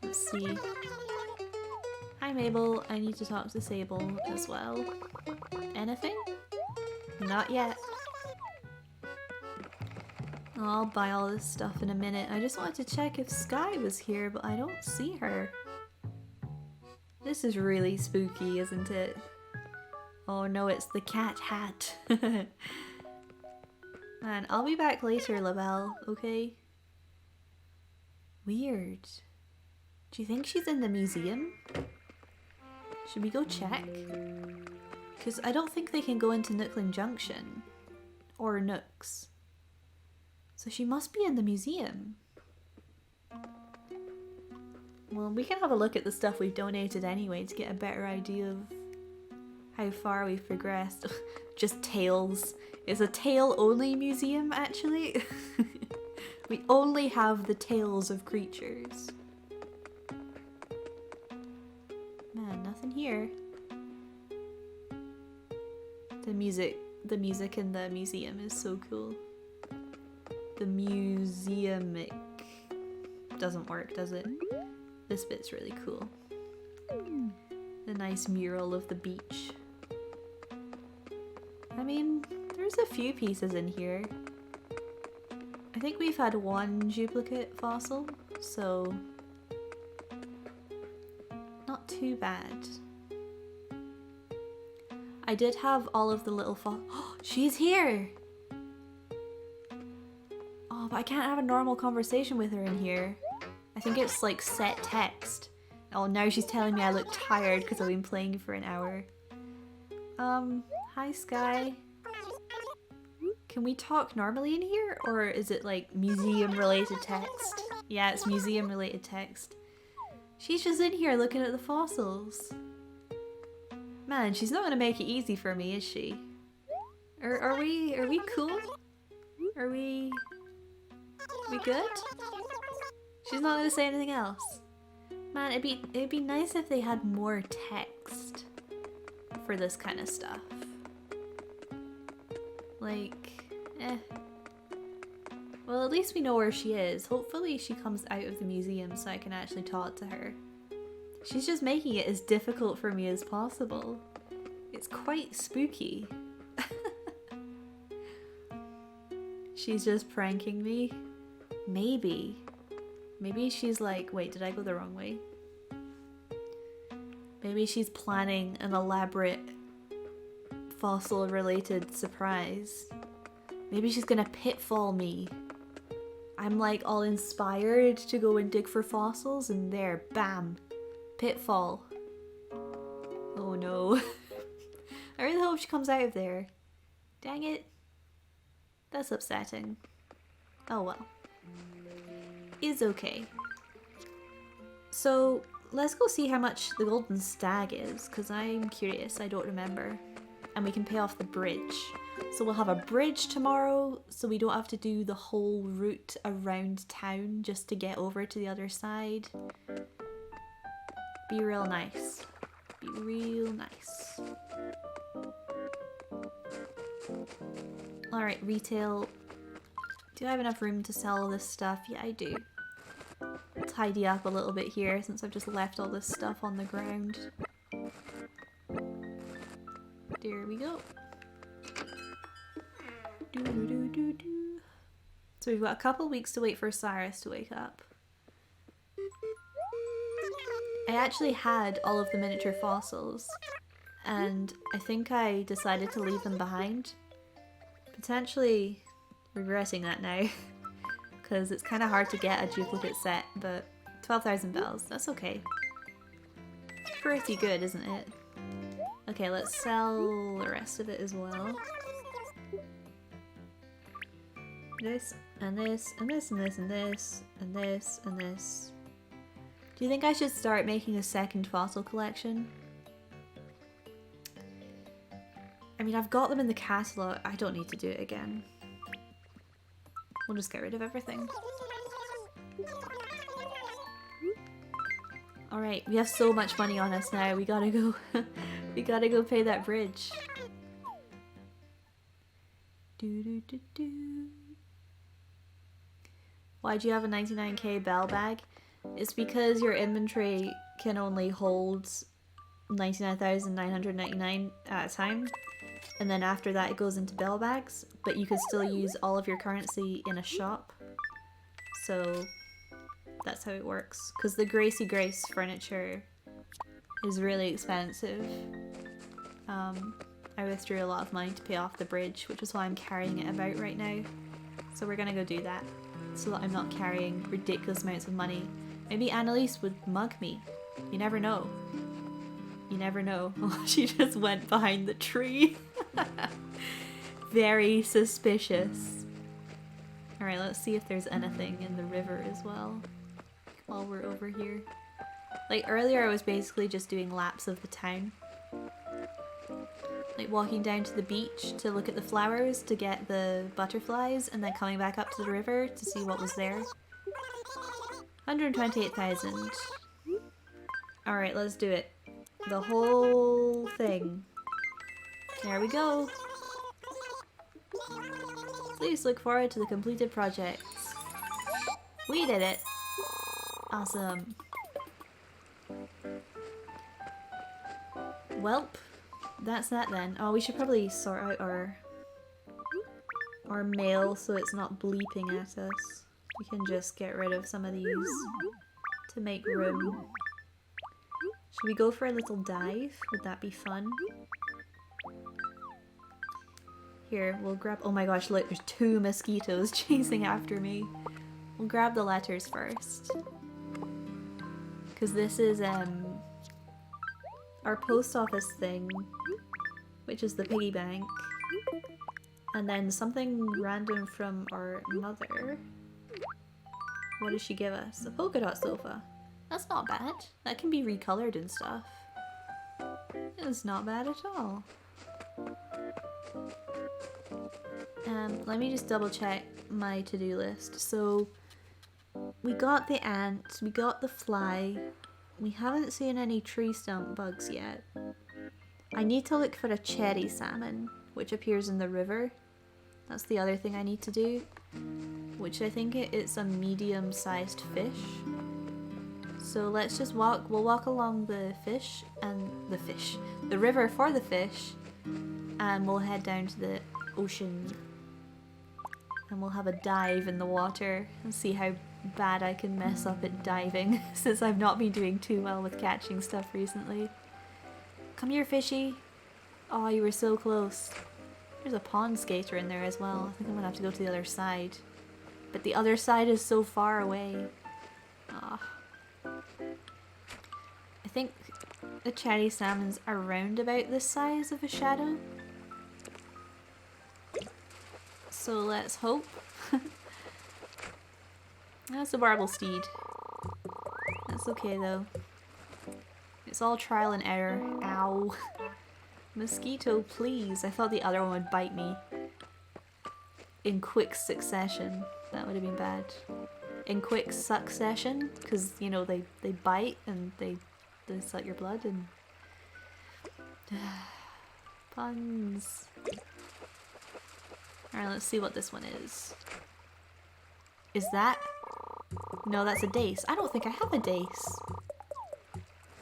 [SPEAKER 1] Let's see. Hi Mabel, I need to talk to Sable as well. Anything? Not yet. I'll buy all this stuff in a minute. I just wanted to check if Sky was here, but I don't see her. This is really spooky, isn't it? Oh no, it's the cat hat. Man, I'll be back later, Labelle, okay? Weird. Do you think she's in the museum? Should we go check? Because I don't think they can go into Nookland Junction. Or Nooks. So she must be in the museum. Well, we can have a look at the stuff we've donated anyway to get a better idea of how far we've progressed. Just tails. It's a tail-only museum, actually. We only have the tails of creatures. Man, nothing here. The music in the museum is so cool. The museumic doesn't work, does it? This bit's really cool. The nice mural of the beach. I mean, there's a few pieces in here. I think we've had one duplicate fossil, so not too bad. I did have all of the little Oh, she's here! Oh, but I can't have a normal conversation with her in here. I think it's like set text. Oh, now she's telling me I look tired because I've been playing for an hour. Hi Sky. Can we talk normally in here, or is it like museum related text? Yeah, it's museum related text. She's just in here looking at the fossils. Man, she's not gonna make it easy for me, is she? Are we cool? Are we good? She's not gonna say anything else. Man, it'd be nice if they had more text for this kind of stuff. Like, well, at least we know where she is. Hopefully she comes out of the museum so I can actually talk to her. She's just making it as difficult for me as possible. It's quite spooky. She's just pranking me. Maybe. Maybe she's like, wait, did I go the wrong way? Maybe she's planning an elaborate fossil-related surprise. Maybe she's gonna pitfall me. I'm like all inspired to go and dig for fossils, and there, bam, pitfall. Oh no. I really hope she comes out of there. Dang it. That's upsetting. Oh well. Is okay. So let's go see how much the golden stag is, because I'm curious, I don't remember. And we can pay off the bridge. So we'll have a bridge tomorrow, so we don't have to do the whole route around town just to get over to the other side. Be real nice. Be real nice. Alright, retail. Do I have enough room to sell all this stuff? Yeah, I do. Tidy up a little bit here since I've just left all this stuff on the ground. Here we go. Doo-doo-doo-doo-doo. So we've got a couple weeks to wait for Cyrus to wake up. I actually had all of the miniature fossils, and I think I decided to leave them behind. Potentially regretting that now, because it's kind of hard to get a duplicate set, but 12,000 bells, that's okay. Pretty good, isn't it? Okay, let's sell the rest of it as well. This, and this, and this, and this, and this, and this, and this. Do you think I should start making a second fossil collection? I mean, I've got them in the catalogue. I don't need to do it again. We'll just get rid of everything. Alright, we have so much money on us now. We gotta go. We gotta go pay that bridge. Why'd you have a 99k bell bag? It's because your inventory can only hold 99,999 at a time. And then after that it goes into bell bags. But you can still use all of your currency in a shop. So that's how it works. Because the Gracie Grace furniture is really expensive. I withdrew a lot of money to pay off the bridge, which is why I'm carrying it about right now. So we're gonna go do that, so that I'm not carrying ridiculous amounts of money. Maybe Annalise would mug me. You never know. You never know. She just went behind the tree. Very suspicious. Alright, let's see if there's anything in the river as well, while we're over here. Like earlier I was basically just doing laps of the town. Like walking down to the beach to look at the flowers to get the butterflies, and then coming back up to the river to see what was there. 128,000. Alright, let's do it. The whole thing. There we go. Please look forward to the completed projects. We did it! Awesome. Welp. That's that then. Oh, we should probably sort out our mail so it's not bleeping at us. We can just get rid of some of these to make room. Should we go for a little dive? Would that be fun? Here, we'll grab- oh my gosh, look, there's 2 mosquitoes chasing after me. We'll grab the letters first. Because this is, our post office thing, which is the piggy bank, and then something random from our mother. What does she give us? A polka dot sofa. That's not bad. That can be recolored and stuff. It's not bad at all. Let me just double check my to-do list. So we got the ant, we got the fly. We haven't seen any tree stump bugs yet. I need to look for a cherry salmon, which appears in the river. That's the other thing I need to do, which I think it's a medium-sized fish. So let's just walk, we'll walk along the river for the fish, and we'll head down to the ocean. And we'll have a dive in the water and see how bad I can mess up at diving, since I've not been doing too well with catching stuff recently. Come here, fishy. Oh, you were so close. There's a pond skater in there as well. I think I'm gonna have to go to the other side. But the other side is so far away. Ah. I think the cherry salmon's around about this size of a shadow. So let's hope. That's a warble steed. That's okay though. It's all trial and error. Ow. Mosquito, please. I thought the other one would bite me in quick succession. That would have been bad. In quick succession, because you know they bite and they suck your blood and puns. Alright, let's see what this one is. Is that? No, that's a dace. I don't think I have a dace.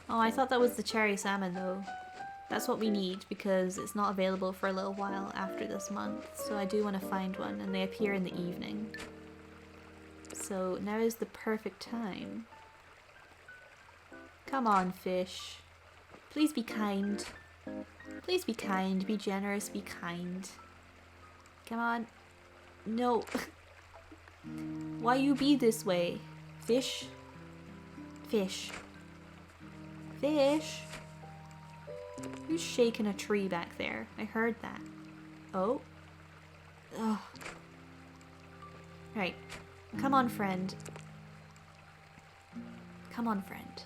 [SPEAKER 1] Oh, I thought that was the cherry salmon though. That's what we need because it's not available for a little while after this month. So I do want to find one, and they appear in the evening. So now is the perfect time. Come on, fish. Please be kind. Please be kind, be generous, be kind. Come on. No. Why you be this way? Fish? Fish. Fish? Who's shaking a tree back there? I heard that. Oh. Ugh. Right. Come on, friend. Come on, friend.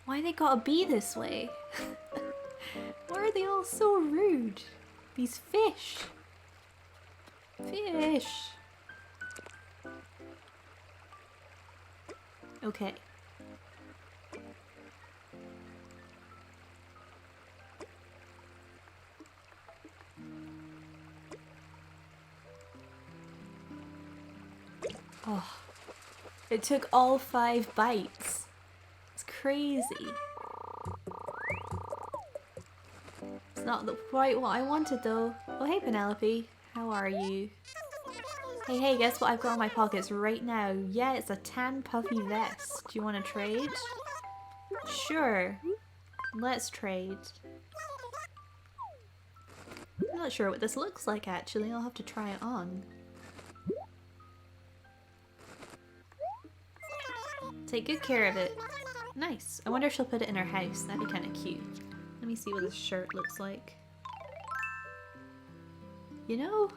[SPEAKER 1] Why they gotta be this way? Why are they all so rude? These fish. Fish. Okay. Oh. It took all 5 bites. It's crazy. It's not quite what I wanted though. Oh hey Penelope, how are you? Hey hey, guess what I've got in my pockets right now? Yeah, it's a tan puffy vest. Do you want to trade? Sure. Let's trade. I'm not sure what this looks like actually, I'll have to try it on. Take good care of it. Nice. I wonder if she'll put it in her house. That'd be kind of cute. Let me see what this shirt looks like. You know,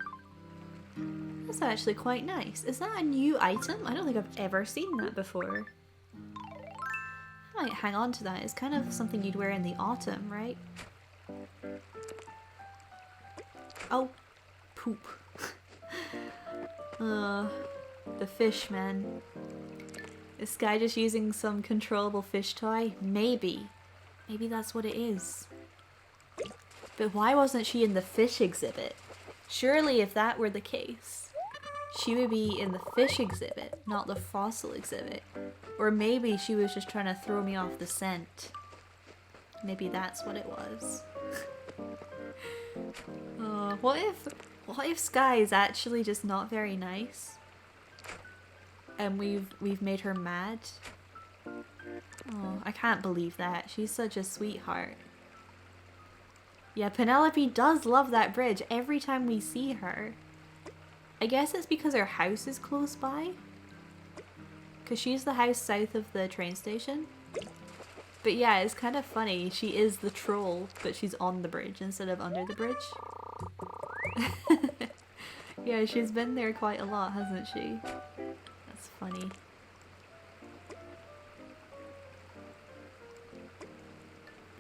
[SPEAKER 1] that's actually quite nice. Is that a new item? I don't think I've ever seen that before. I might hang on to that. It's kind of something you'd wear in the autumn, right? Oh, poop. The fish, man. This guy just using some controllable fish toy? Maybe. Maybe that's what it is. But why wasn't she in the fish exhibit? Surely if that were the case, she would be in the fish exhibit, not the fossil exhibit. Or maybe she was just trying to throw me off the scent. Maybe that's what it was. What if Sky is actually just not very nice? And we've made her mad? Oh, I can't believe that. She's such a sweetheart. Yeah, Penelope does love that bridge every time we see her. I guess it's because her house is close by. Because she's the house south of the train station. But yeah, it's kind of funny. She is the troll, but she's on the bridge instead of under the bridge. Yeah, she's been there quite a lot, hasn't she? That's funny.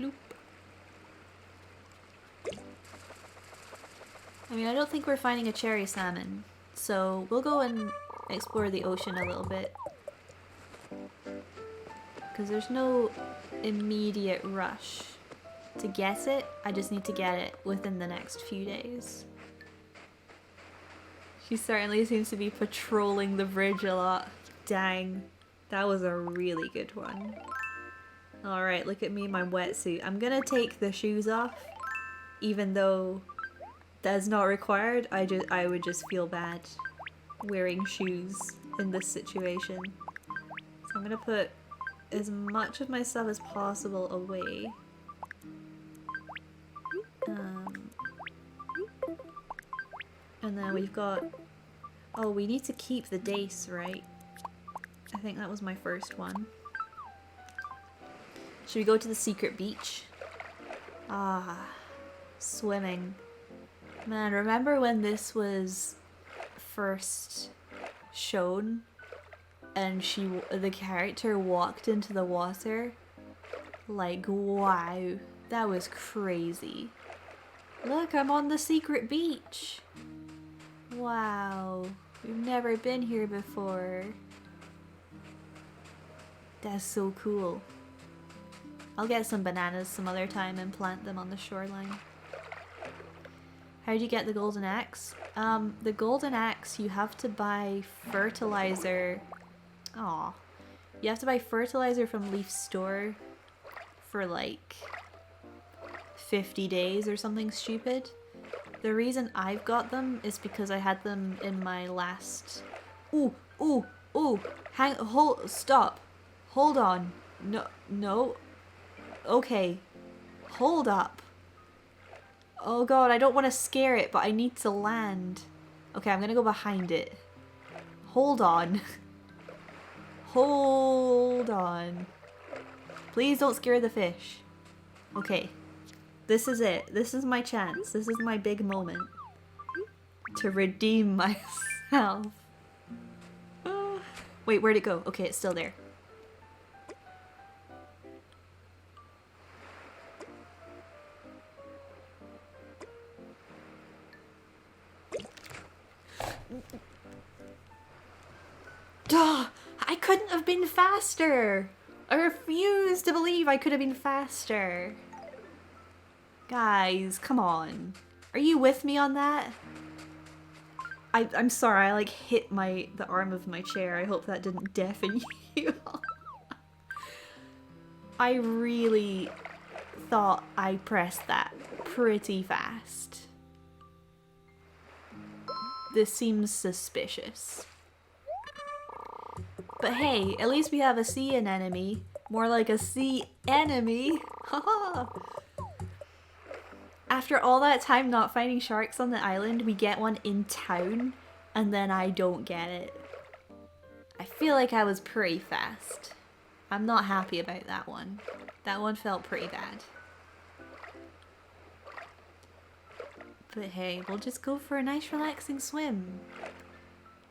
[SPEAKER 1] Bloop. I mean, I don't think we're finding a cherry salmon, so we'll go and explore the ocean a little bit. Because there's no immediate rush to get it. I just need to get it within the next few days. She certainly seems to be patrolling the bridge a lot. Dang, that was a really good one. Alright, look at me in my wetsuit. I'm gonna take the shoes off, even though that's not required. I would just feel bad wearing shoes in this situation. So I'm gonna put as much of my stuff as possible away. And then we've got... Oh, we need to keep the dace, right? I think that was my first one. Should we go to the secret beach? Ah, swimming. Man, remember when this was first shown and the character walked into the water? Like, wow, that was crazy. Look, I'm on the secret beach. Wow, we've never been here before. That's so cool. I'll get some bananas some other time and plant them on the shoreline. How do you get the golden axe? The golden axe, you have to buy fertilizer. Aw. You have to buy fertilizer from Leaf Store for like 50 days or something stupid. The reason I've got them is because I had them in my last... Ooh, ooh, ooh, stop. Hold on. No. Okay. Hold up. Oh god, I don't want to scare it, but I need to land. Okay, I'm gonna go behind it. Hold on. Hold on. Please don't scare the fish. Okay. This is it. This is my chance. This is my big moment. To redeem myself. Wait, where'd it go? Okay, it's still there. Duh! I couldn't have been faster! I refuse to believe I could have been faster. Guys, come on. Are you with me on that? I'm sorry, I like hit the arm of my chair. I hope that didn't deafen you. I really thought I pressed that pretty fast. This seems suspicious. But hey, at least we have a sea anemone. More like a sea enemy. Haha. After all that time not finding sharks on the island, we get one in town, and then I don't get it. I feel like I was pretty fast. I'm not happy about that one. That one felt pretty bad. But hey, we'll just go for a nice relaxing swim.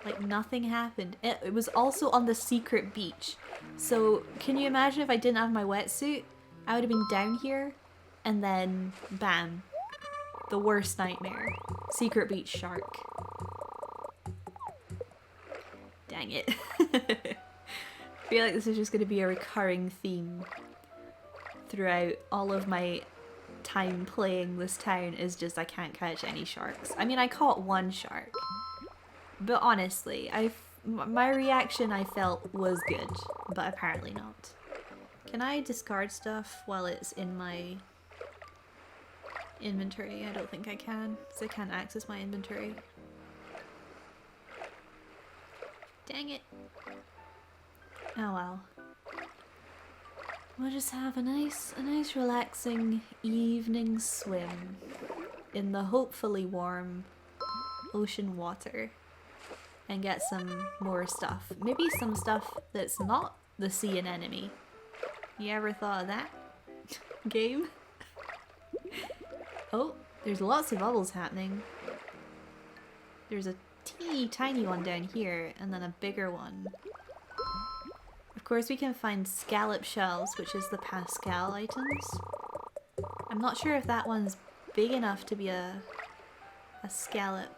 [SPEAKER 1] Like nothing happened. It was also on the secret beach. So can you imagine if I didn't have my wetsuit? I would have been down here and then bam. The worst nightmare. Secret beach shark. Dang it. I feel like this is just going to be a recurring theme throughout all of my time playing this town is just I can't catch any sharks. I mean, I caught one shark. But honestly, my reaction I felt was good, but apparently not. Can I discard stuff while it's in my inventory? I don't think I can, because I can't access my inventory. Dang it. Oh well. We'll just have a nice relaxing evening swim in the hopefully warm ocean water and get some more stuff. Maybe some stuff that's not the sea anemone. You ever thought of that? Game? Oh, there's lots of bubbles happening. There's a teeny tiny one down here and then a bigger one. Of course we can find scallop shells, which is the Pascal items. I'm not sure if that one's big enough to be a scallop.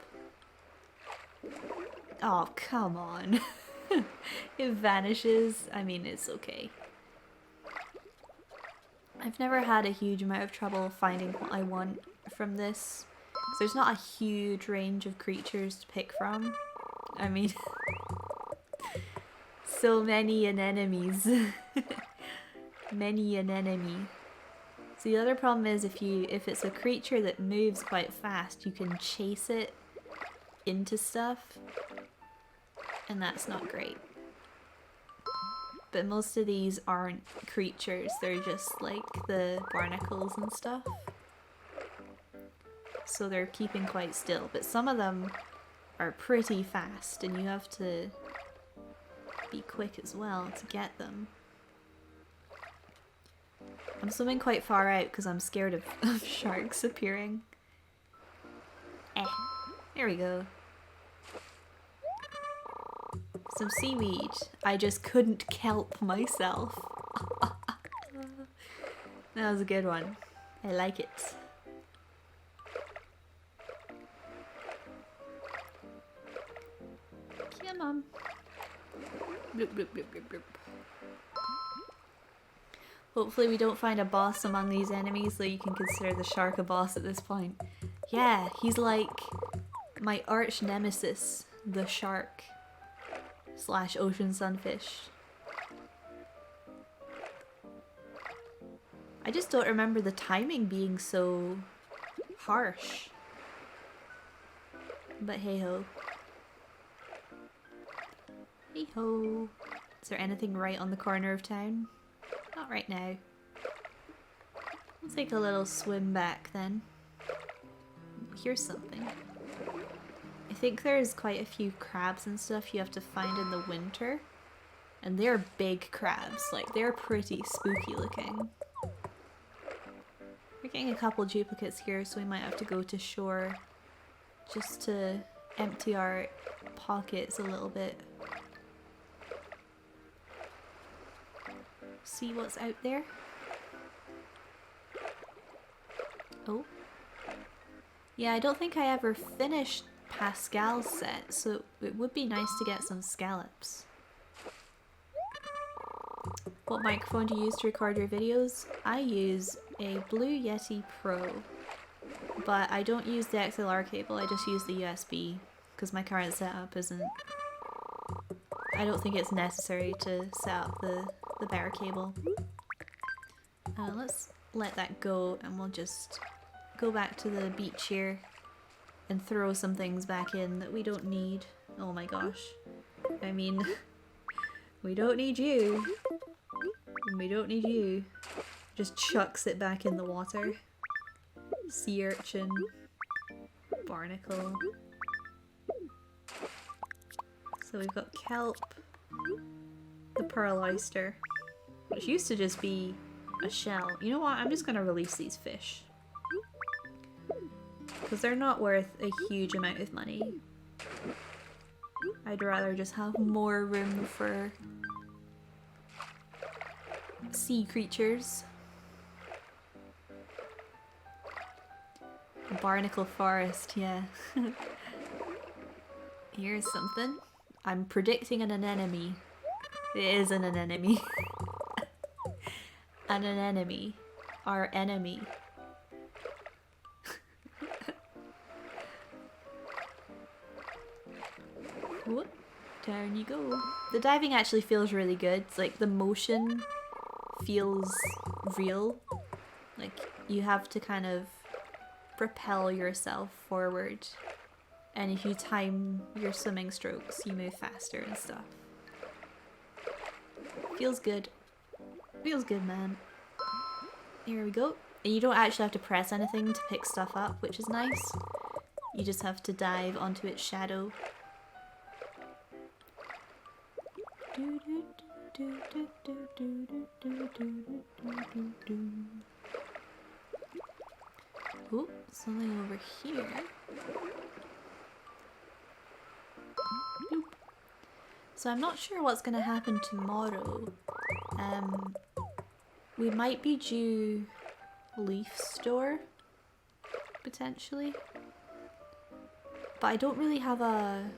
[SPEAKER 1] Oh, come on. It vanishes. I mean, it's okay. I've never had a huge amount of trouble finding what I want from this. 'Cause there's not a huge range of creatures to pick from. I mean... so many anemones. Many an enemy. So the other problem is if it's a creature that moves quite fast, you can chase it into stuff, and that's not great. But most of these aren't creatures, they're just like the barnacles and stuff. So they're keeping quite still, but some of them are pretty fast and you have to be quick as well to get them. I'm swimming quite far out because I'm scared of sharks appearing. There we go. Some seaweed. I just couldn't kelp myself. That was a good one. I like it. Come on. Bloop, bloop, bloop, bloop, bloop. Hopefully we don't find a boss among these enemies, so you can consider the shark a boss at this point. Yeah, he's like my arch nemesis, the shark / ocean sunfish. I just don't remember the timing being so harsh. But hey ho. Hey ho. Is there anything right on the corner of town? Not right now. We'll take a little swim back then. Here's something. I think there's quite a few crabs and stuff you have to find in the winter. And they're big crabs, like they're pretty spooky looking. We're getting a couple duplicates here, so we might have to go to shore just to empty our pockets a little bit. See what's out there. Oh. Yeah, I don't think I ever finished Pascal's set, so it would be nice to get some scallops. What microphone do you use to record your videos? I use a Blue Yeti Pro, but I don't use the XLR cable, I just use the USB, because my current setup isn't... I don't think it's necessary to set up the better cable. Let's let that go and we'll just go back to the beach here and throw some things back in that we don't need. Oh my gosh. I mean, we don't need you. We don't need you. Just chucks it back in the water. Sea urchin. Barnacle. So we've got kelp. The pearl oyster. Which used to just be a shell. You know what? I'm just gonna release these fish. Because they're not worth a huge amount of money. I'd rather just have more room for sea creatures. A barnacle forest, yeah. Here's something. I'm predicting an anemone. It is an anemone. An anemone. Our enemy. Whoop. Down you go. The diving actually feels really good. It's like the motion feels real. Like you have to kind of propel yourself forward. And if you time your swimming strokes, you move faster and stuff. Feels good. Feels good, man. Here we go. And you don't actually have to press anything to pick stuff up, which is nice. You just have to dive onto its shadow. Ooh, something over here. Bloop. So I'm not sure what's gonna happen tomorrow. We might be due leaf store, potentially. But I don't really have a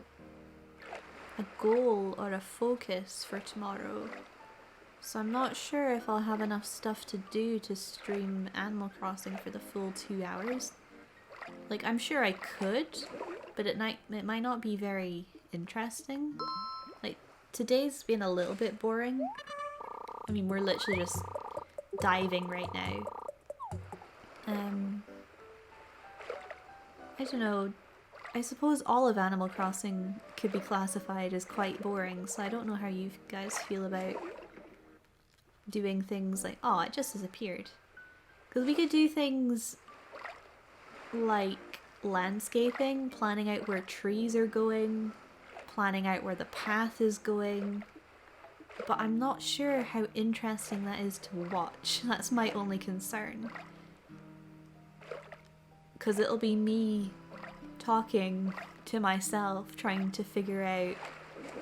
[SPEAKER 1] goal or a focus for tomorrow. So I'm not sure if I'll have enough stuff to do to stream Animal Crossing for the full 2 hours. Like, I'm sure I could, but it might not be very interesting. Like, today's been a little bit boring. I mean, we're literally just diving right now. I don't know. I suppose all of Animal Crossing could be classified as quite boring, so I don't know how you guys feel about doing things like, oh, it just disappeared. Because we could do things like landscaping, planning out where trees are going, planning out where the path is going, but I'm not sure how interesting that is to watch. That's my only concern. Because it'll be me talking to myself, trying to figure out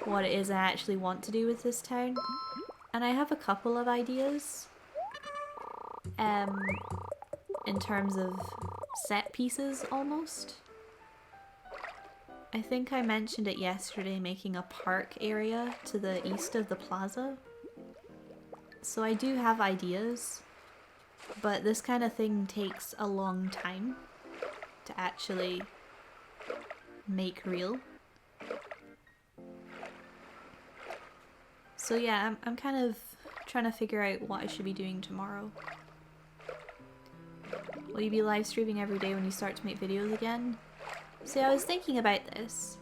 [SPEAKER 1] what it is I actually want to do with this town. And I have a couple of ideas in terms of set pieces almost. I think I mentioned it yesterday, making a park area to the east of the plaza. So I do have ideas, but this kind of thing takes a long time to actually make real. So yeah, I'm kind of trying to figure out what I should be doing tomorrow. Will you be live streaming every day when you start to make videos again? See, I was thinking about this,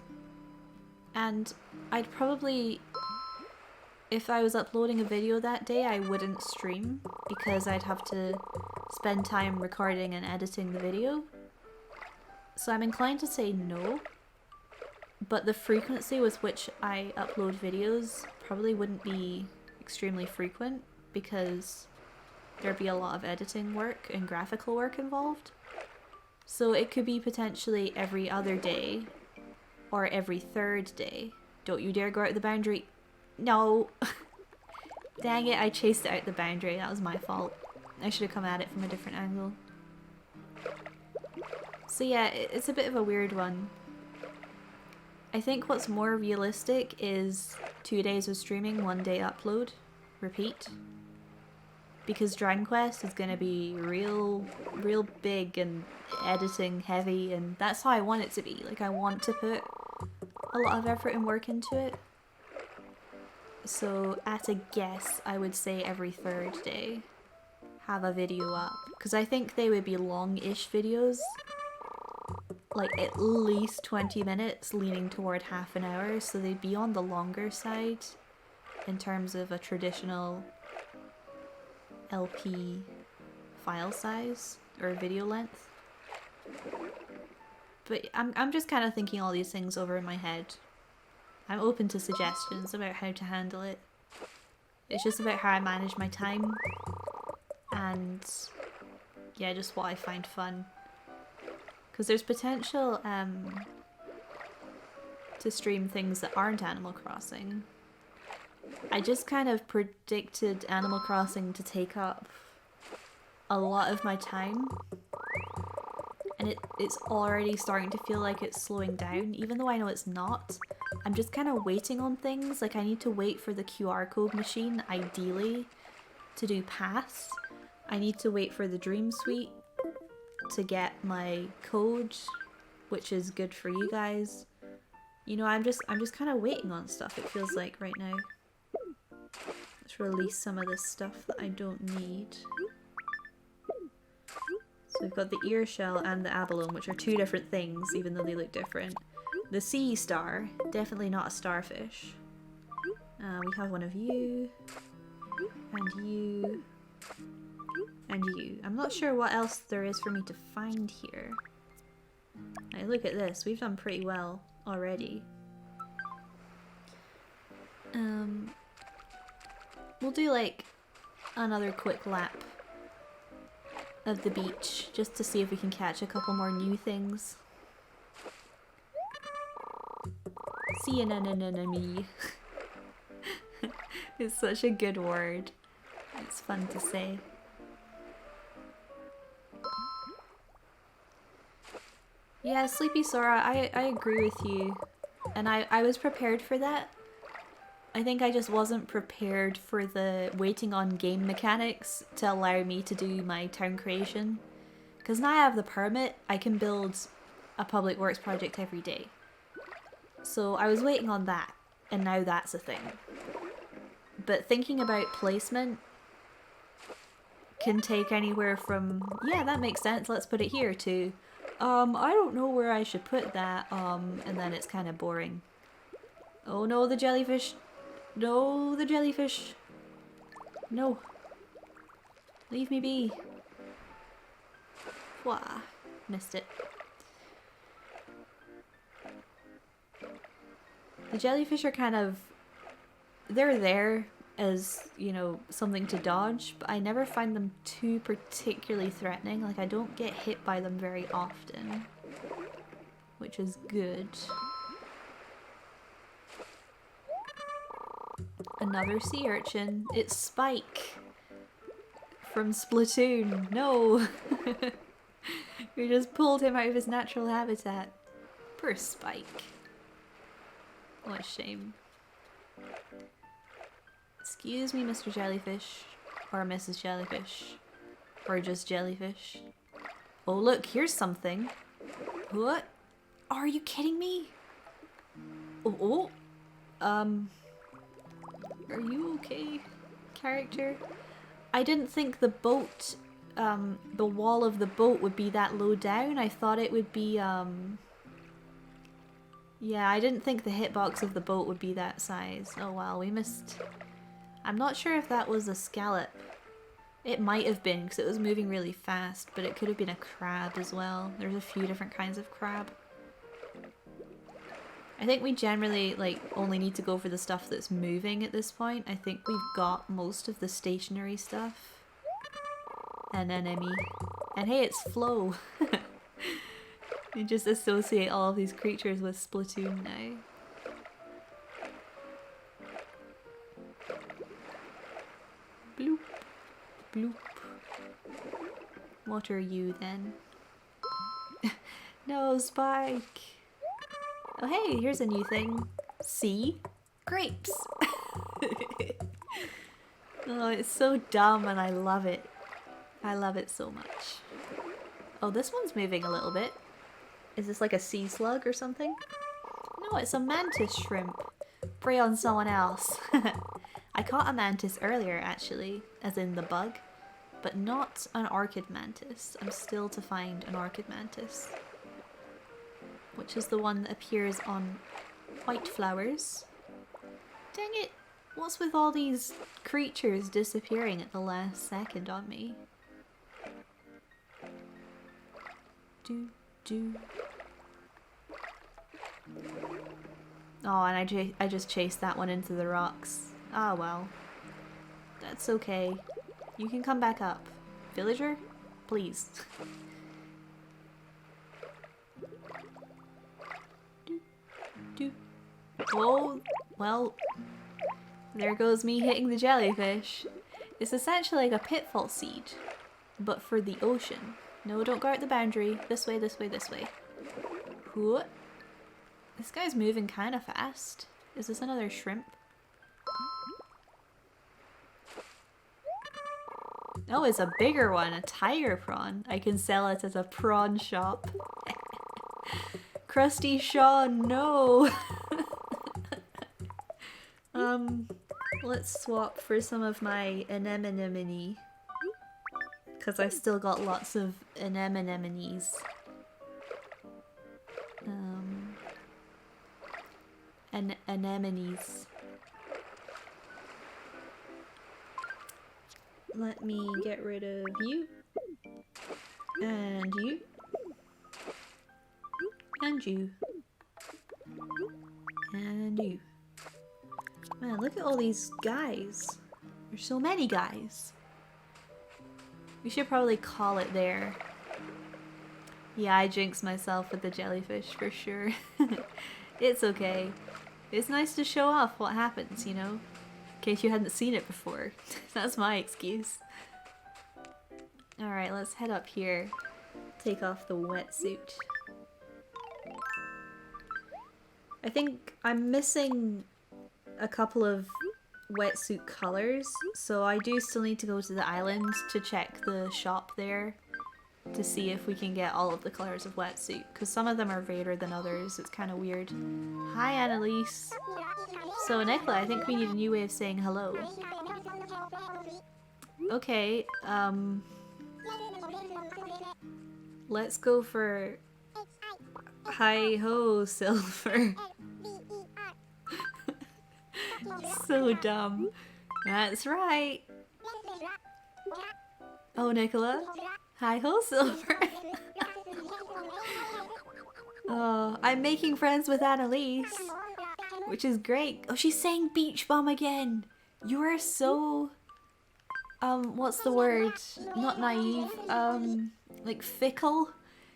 [SPEAKER 1] and I'd probably, if I was uploading a video that day, I wouldn't stream because I'd have to spend time recording and editing the video. So I'm inclined to say no, but the frequency with which I upload videos probably wouldn't be extremely frequent because there'd be a lot of editing work and graphical work involved. So it could be potentially every other day or every third day. Don't you dare go out the boundary. No. Dang it, I chased it out the boundary. That was my fault. I should have come at it from a different angle. So yeah, it's a bit of a weird one. I think what's more realistic is 2 days of streaming, 1 day upload, repeat. Because Dragon Quest is gonna be real big and editing heavy, and that's how I want it to be. Like, I want to put a lot of effort and work into it. So at a guess, I would say every third day have a video up. Because I think they would be long-ish videos. Like at least 20 minutes, leaning toward half an hour, so they'd be on the longer side in terms of a traditional LP file size or video length. But I'm just kind of thinking all these things over in my head. I'm open to suggestions about how to handle it. It's just about how I manage my time and yeah, just what I find fun. Because there's potential to stream things that aren't Animal Crossing. I just kind of predicted Animal Crossing to take up a lot of my time, and it's already starting to feel like it's slowing down, even though I know it's not. I'm just kind of waiting on things. Like, I need to wait for the QR code machine, ideally, to do paths. I need to wait for the Dream Suite to get my code, which is good for you guys. You know, I'm just kind of waiting on stuff, it feels like right now. Let's release some of this stuff that I don't need. So we've got the ear shell and the abalone, which are two different things, even though they look different. The sea star, definitely not a starfish. We have one of you, and you, and you. I'm not sure what else there is for me to find here. Now look at this, we've done pretty well already. We'll do like another quick lap of the beach just to see if we can catch a couple more new things. See an enemy. It's such a good word. It's fun to say. Yeah, Sleepy Sora, I agree with you. And I was prepared for that. I think I just wasn't prepared for the waiting on game mechanics to allow me to do my town creation. Because now I have the permit, I can build a public works project every day. So I was waiting on that, and now that's a thing. But thinking about placement can take anywhere from, yeah, that makes sense, let's put it here, to, I don't know where I should put that, and then it's kind of boring. Oh no, the jellyfish. No, the jellyfish. No. Leave me be. Wah. Missed it. The jellyfish are kind of... they're there as, you know, something to dodge, but I never find them too particularly threatening. Like, I don't get hit by them very often, which is good. Another sea urchin. It's Spike from Splatoon. No! We just pulled him out of his natural habitat. Poor Spike. What a shame. Excuse me, Mr. Jellyfish. Or Mrs. Jellyfish. Or just Jellyfish. Oh look, here's something. What? Are you kidding me? Oh, are you okay, character? I didn't think the boat the wall of the boat would be that low down. I thought it would be, yeah, I didn't think the hitbox of the boat would be that size. Oh wow, we missed... I'm not sure if that was a scallop. It might have been, because it was moving really fast, but it could have been a crab as well. There's a few different kinds of crab. I think we generally, like, only need to go for the stuff that's moving at this point. I think we've got most of the stationary stuff. An enemy. And hey, it's Flo! You just associate all of these creatures with Splatoon now. Bloop. Bloop. What are you then? No, Spike! Oh hey, here's a new thing. See? Grapes! Oh, it's so dumb and I love it. I love it so much. Oh, this one's moving a little bit. Is this like a sea slug or something? No, it's a mantis shrimp. Prey on someone else. I caught a mantis earlier, actually, as in the bug, but not an orchid mantis. I'm still to find an orchid mantis, which is the one that appears on white flowers. Dang it! What's with all these creatures disappearing at the last second on me? Do. Oh, and I just chased that one into the rocks. Ah, well. That's okay. You can come back up. Villager? Please. Oh, well. There goes me hitting the jellyfish. It's essentially like a pitfall seed, but for the ocean. No, don't go out the boundary. This way, this way, this way. What? This guy's moving kind of fast. Is this another shrimp? Oh, it's a bigger one, a tiger prawn. I can sell it as a prawn shop. Krusty Sean, no! Let's swap for some of my anemone. Because I've still got lots of anemones. Anemones. Let me get rid of you. And you. And you. And you. Man, look at all these guys. There's so many guys. We should probably call it there. Yeah, I jinxed myself with the jellyfish for sure. It's okay. It's nice to show off what happens, you know? In case you hadn't seen it before. That's my excuse. Alright, let's head up here. Take off the wetsuit. I think I'm missing a couple of wetsuit colors, so I do still need to go to the island to check the shop there to see if we can get all of the colors of wetsuit, because some of them are rarer than others. It's kind of weird. Hi, Annalise. So, Nicola, I think we need a new way of saying hello. Okay, let's go for hi-ho, Silver. So dumb. That's right. Oh, Nicola. Hi-ho, Silver. Oh, I'm making friends with Annalise, which is great. Oh, she's saying beach bum again. You are so... what's the word? Not naive. Like fickle?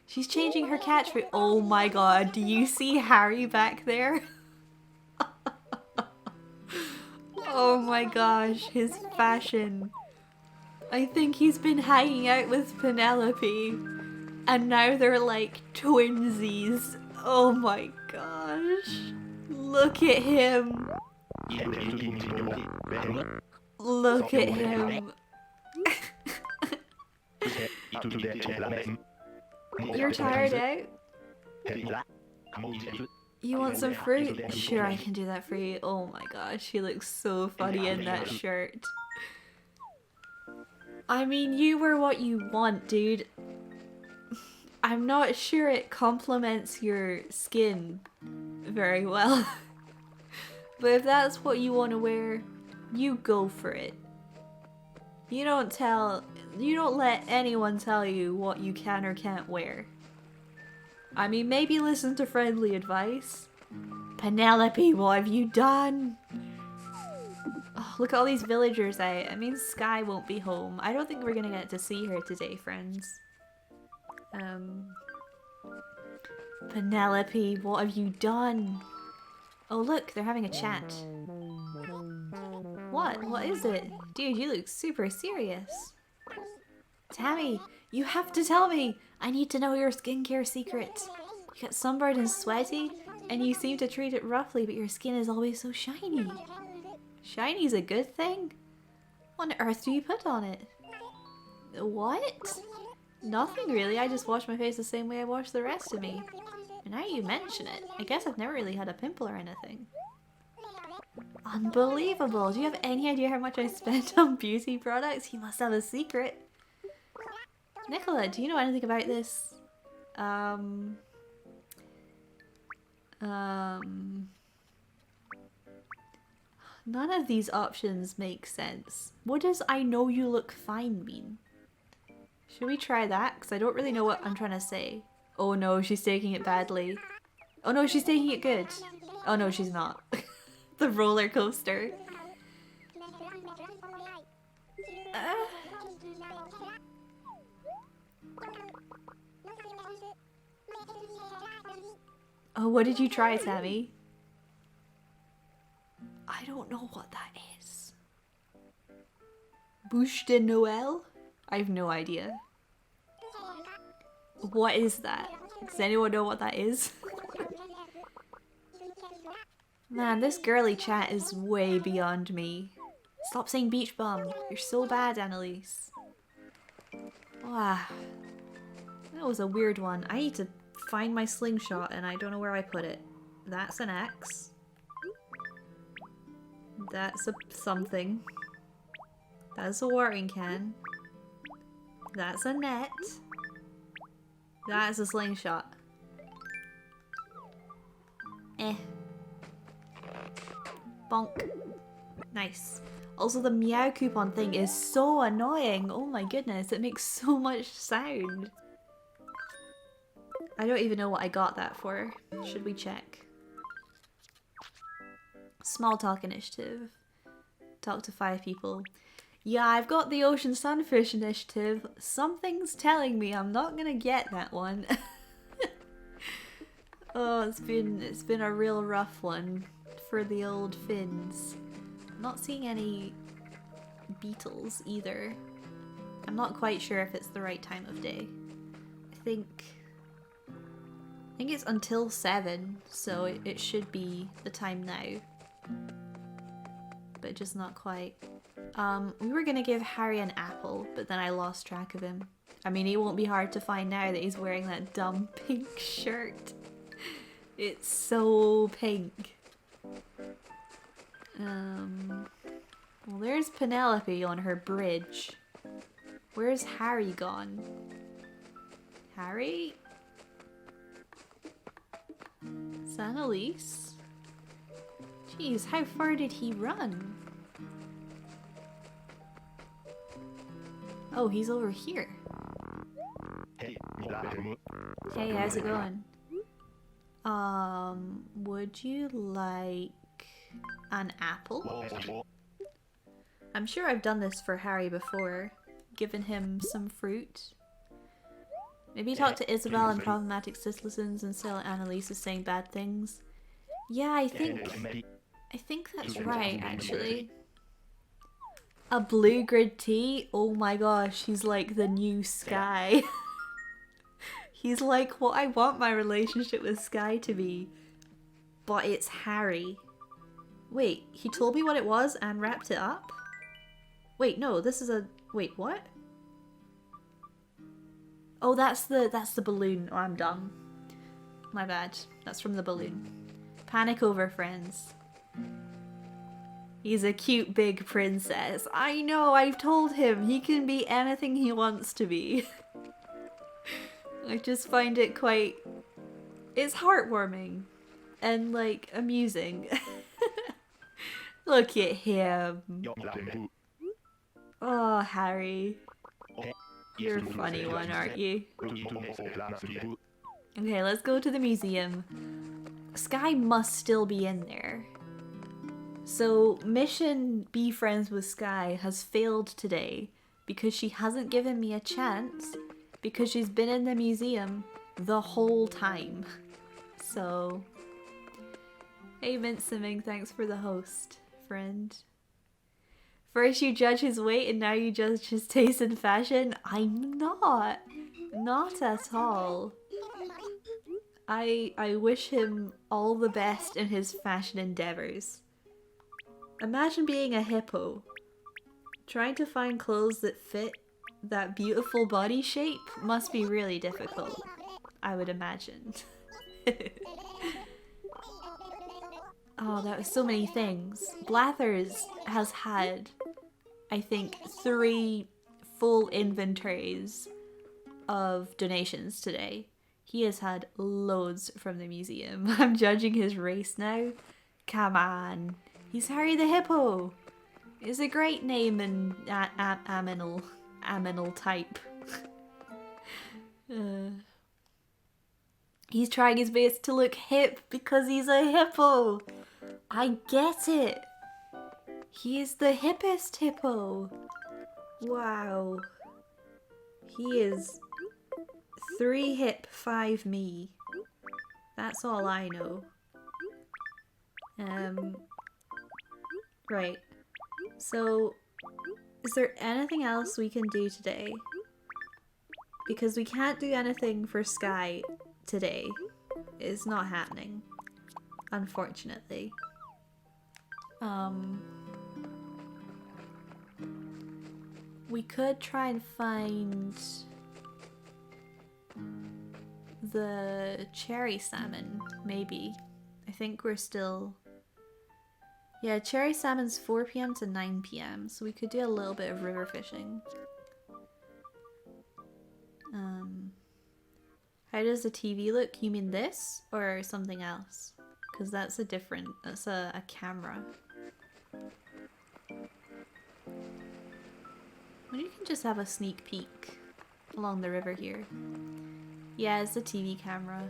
[SPEAKER 1] She's changing her catchphrase. Oh my god, do you see Harry back there? Oh my gosh, his fashion. I think he's been hanging out with Penelope, and now they're like twinsies. Oh my gosh. Look at him. Look at him. You're tired out? You want some fruit? Sure, I can do that for you. Oh my gosh, he looks so funny in that shirt. I mean, you wear what you want, dude. I'm not sure it complements your skin very well. But if that's what you want to wear, you go for it. You don't let anyone tell you what you can or can't wear. I mean, maybe listen to friendly advice. Penelope, what have you done? Oh, look at all these villagers out. I mean, Sky won't be home. I don't think we're gonna get to see her today, friends. Penelope, what have you done? Oh look, they're having a chat. What? What is it? Dude, you look super serious. Tammy, you have to tell me! I need to know your skincare secret. You get sunburned and sweaty, and you seem to treat it roughly, but your skin is always so shiny. Shiny's a good thing? What on earth do you put on it? What? Nothing really, I just wash my face the same way I wash the rest of me. And now you mention it, I guess I've never really had a pimple or anything. Unbelievable! Do you have any idea how much I spent on beauty products? You must have a secret. Nicola, do you know anything about this? None of these options make sense. What does "I know you look fine" mean? Should we try that? Because I don't really know what I'm trying to say. Oh no, she's taking it badly. Oh no, she's taking it good. Oh no, she's not. The roller coaster. Oh, what did you try, Tammy? I don't know what that is. Bouche de Noël? I have no idea. What is that? Does anyone know what that is? Man, this girly chat is way beyond me. Stop saying beach bum. You're so bad, Annalise. Wow. That was a weird one. I need to find my slingshot and I don't know where I put it. That's an axe. That's a something. That's a watering can. That's a net. That's a slingshot. Eh. Bonk. Nice. Also, the meow coupon thing is so annoying. Oh my goodness, it makes so much sound. I don't even know what I got that for. Should we check? Small talk initiative. Talk to 5 people. Yeah, I've got the ocean sunfish initiative. Something's telling me I'm not gonna get that one. Oh, it's been a real rough one for the old fins. I'm not seeing any beetles either. I'm not quite sure if it's the right time of day. I think it's until 7, so it should be the time now. But just not quite. We were gonna give Harry an apple, but then I lost track of him. I mean, he won't be hard to find now that he's wearing that dumb pink shirt. It's so pink. Well, there's Penelope on her bridge. Where's Harry gone? Harry? It's Annalise? Jeez, how far did he run? Oh, he's over here. Hey, how's it going? Would you like an apple? I'm sure I've done this for Harry before. Given him some fruit. Maybe talk to Isabel and problematic citizens instead of Annalise is saying bad things. Yeah, I think that's right, actually. A blue grid tea? Oh my gosh, he's like the new Sky. He's like what I want my relationship with Sky to be. But it's Harry. Wait, he told me what it was and wrapped it up? Wait, no, this is a... Wait, what? Oh, that's the balloon. Oh, I'm dumb. My bad. That's from the balloon. Panic over, friends. He's a cute big princess. I know, I've told him he can be anything he wants to be. I just find it quite... It's heartwarming and like amusing. Look at him. Oh, Harry. You're a funny one, aren't you? Okay, let's go to the museum. Sky must still be in there. So, mission Be Friends with Sky has failed today because she hasn't given me a chance because she's been in the museum the whole time. So, hey Minciming, thanks for the host, friend. First you judge his weight and now you judge his taste in fashion? I'm not. Not at all. I wish him all the best in his fashion endeavors. Imagine being a hippo. Trying to find clothes that fit that beautiful body shape must be really difficult, I would imagine. Oh, that was so many things. Blathers has had, I think, 3 full inventories of donations today. He has had loads from the museum. I'm judging his race now. Come on. He's Harry the Hippo. It's a great name and aminal type. He's trying his best to look hip because he's a hippo. I get it. He is the hippest hippo. Wow. He is 3 hip, 5 me. That's all I know. Right. So, is there anything else we can do today? Because we can't do anything for Sky today. It's not happening. Unfortunately. We could try and find the cherry salmon, maybe. I think we're still... Yeah, cherry salmon's 4 PM to 9 PM, so we could do a little bit of river fishing. How does the TV look? You mean this? Or something else? Because that's a different... That's a camera. Well, you can just have a sneak peek along the river here. Yeah, it's a TV camera.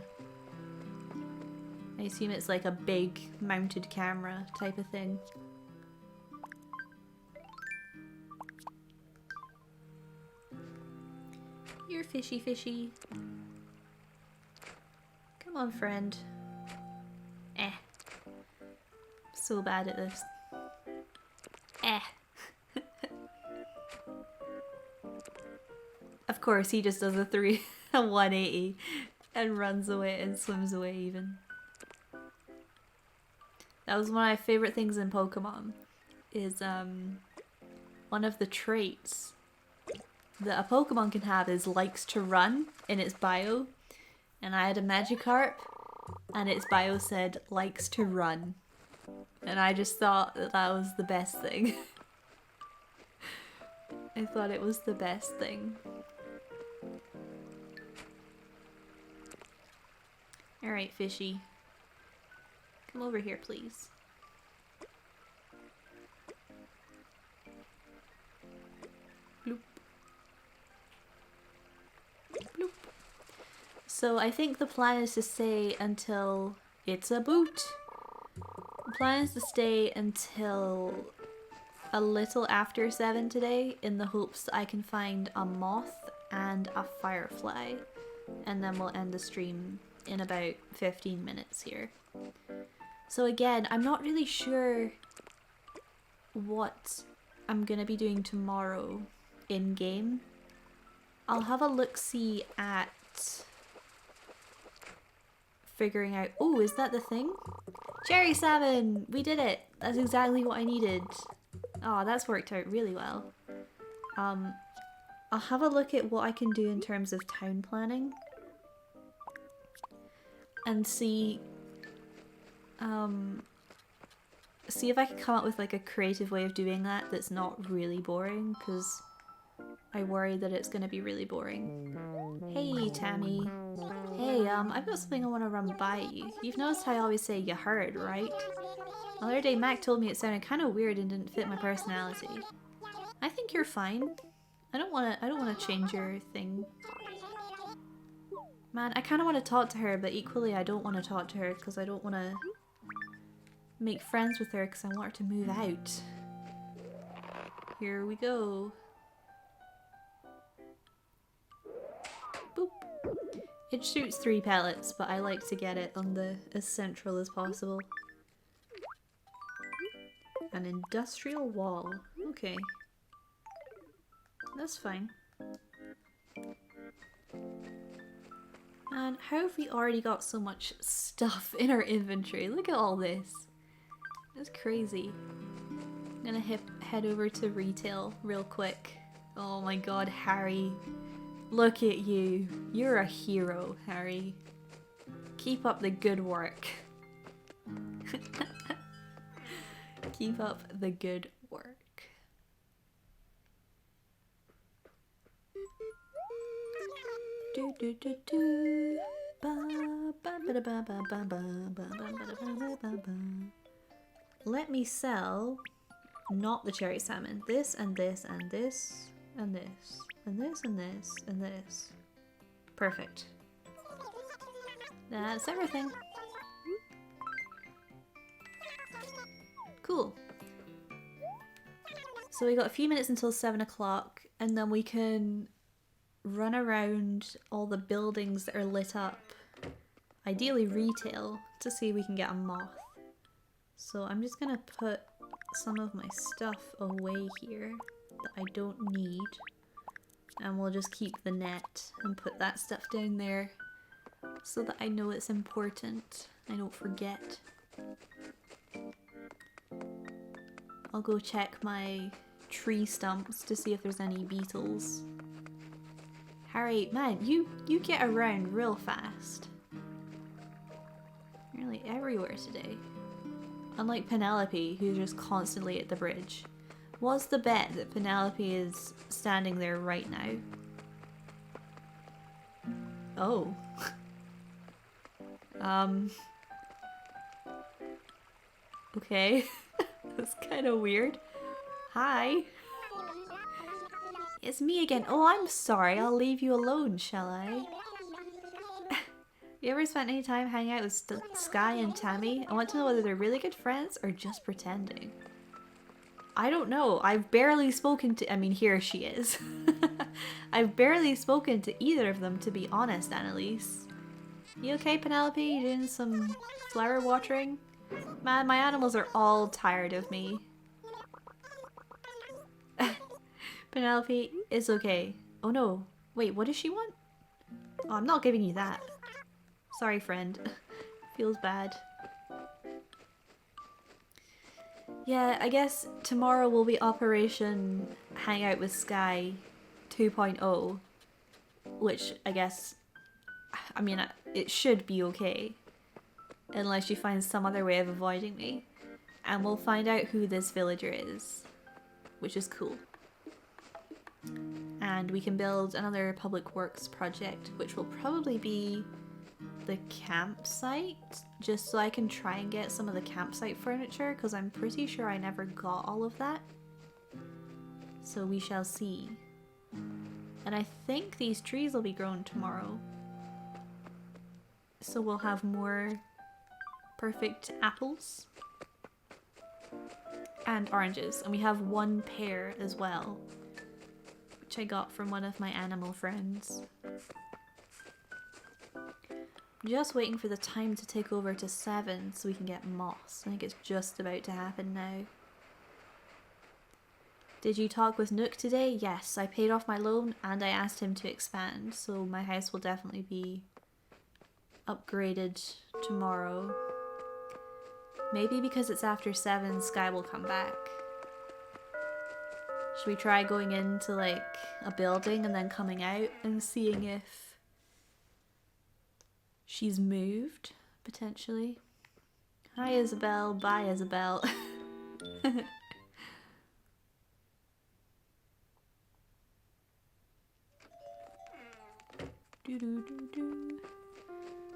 [SPEAKER 1] I assume it's like a big mounted camera type of thing. You're fishy fishy. Come on, friend. Eh. So bad at this. Eh. Of course, he just does a 180 and runs away and swims away even. That was one of my favorite things in Pokemon, is one of the traits that a Pokemon can have is likes to run in its bio. And I had a Magikarp and its bio said likes to run. And I just thought that that was the best thing. I thought it was the best thing. Alright, fishy. Come over here, please. Bloop. Bloop. So I think the plan is to stay until it's a boot. The plan is to stay until a little after 7 today in the hopes that I can find a moth and a firefly. And then we'll end the stream in about 15 minutes here. So again, I'm not really sure what I'm gonna be doing tomorrow in-game. I'll have a look-see at figuring out... Oh, is that the thing? Cherry salmon! We did it! That's exactly what I needed. Oh, that's worked out really well. I'll have a look at what I can do in terms of town planning. And see see if I can come up with like a creative way of doing that that's not really boring, because I worry that it's gonna be really boring. Hey, Tammy. Hey, I've got something I want to run by you. You've noticed how I always say you heard, right? The other day Mac told me it sounded kind of weird and didn't fit my personality. I think you're fine. I don't wanna change your thing. Man, I kind of want to talk to her, but equally I don't want to talk to her because I don't want to make friends with her because I want her to move out. Here we go. Boop. It shoots 3 pellets, but I like to get it on the as central as possible. An industrial wall. Okay. That's fine. And how have we already got so much stuff in our inventory? Look at all this. That's crazy. I'm gonna head over to retail real quick. Oh my god, Harry. Look at you. You're a hero, Harry. Keep up the good work. Keep up the good work. Do do do do. Let me sell not the cherry salmon. This and this and this and this and this and this and this. Perfect. That's everything. Cool. So we got a few minutes until 7 o'clock, and then we can run around all the buildings that are lit up, ideally retail, to see if we can get a moth. So I'm just gonna put some of my stuff away here that I don't need, and we'll just keep the net and put that stuff down there so that I know it's important. I don't forget. I'll go check my tree stumps to see if there's any beetles. Harry, man, you get around real fast. You're like everywhere today. Unlike Penelope, who's just constantly at the bridge. What's the bet that Penelope is standing there right now? Oh. Okay. That's kind of weird. Hi. It's me again. Oh, I'm sorry. I'll leave you alone, shall I? You ever spent any time hanging out with Sky and Tammy? I want to know whether they're really good friends or just pretending. I don't know. I've barely spoken to... I mean, here she is. I've barely spoken to either of them, to be honest, Annalise. You okay, Penelope? You doing some flower watering? Man, my animals are all tired of me. Penelope, it's okay. Oh no. Wait, what does she want? Oh, I'm not giving you that. Sorry, friend. Feels bad. Yeah, I guess tomorrow will be Operation Hang Out with Sky 2.0, which I guess, I mean, it should be okay, unless you find some other way of avoiding me. And we'll find out who this villager is, which is cool. And we can build another public works project, which will probably be the campsite, just so I can try and get some of the campsite furniture, because I'm pretty sure I never got all of that. So we shall see. And I think these trees will be grown tomorrow. So we'll have more perfect apples. And oranges. And we have 1 pear as well, which I got from one of my animal friends. Just waiting for the time to take over to 7 so we can get moss. I think it's just about to happen now. Did you talk with Nook today? Yes, I paid off my loan and I asked him to expand, so my house will definitely be upgraded tomorrow. Maybe because it's after 7, Sky will come back. Should we try going into like a building and then coming out and seeing if she's moved, potentially? Hi Isabel, bye Isabel.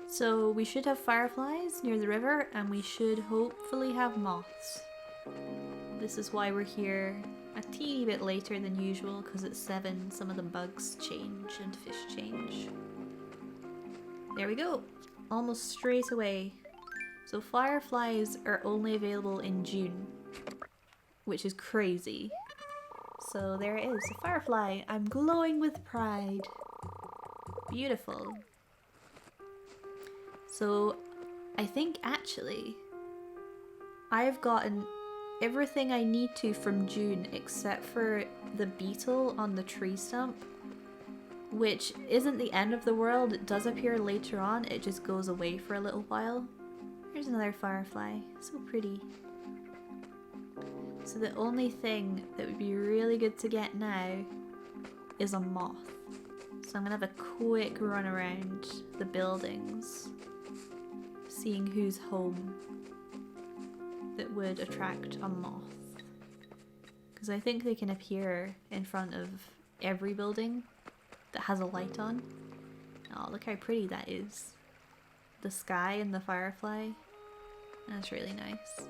[SPEAKER 1] So we should have fireflies near the river, and we should hopefully have moths. This is why we're here a teeny bit later than usual, because at 7 some of the bugs change and fish change. There we go! Almost straight away. So fireflies are only available in June, which is crazy. So there it is, a firefly. I'm glowing with pride. Beautiful. So I think actually I've gotten everything I need to from June except for the beetle on the tree stump, which isn't the end of the world. It does appear later on, it just goes away for a little while. Here's another firefly, so pretty. So the only thing that would be really good to get now is a moth. So I'm gonna have a quick run around the buildings, seeing who's home that would attract a moth. Because I think they can appear in front of every building that has a light on. Oh, look how pretty that is. The sky and the firefly. That's really nice.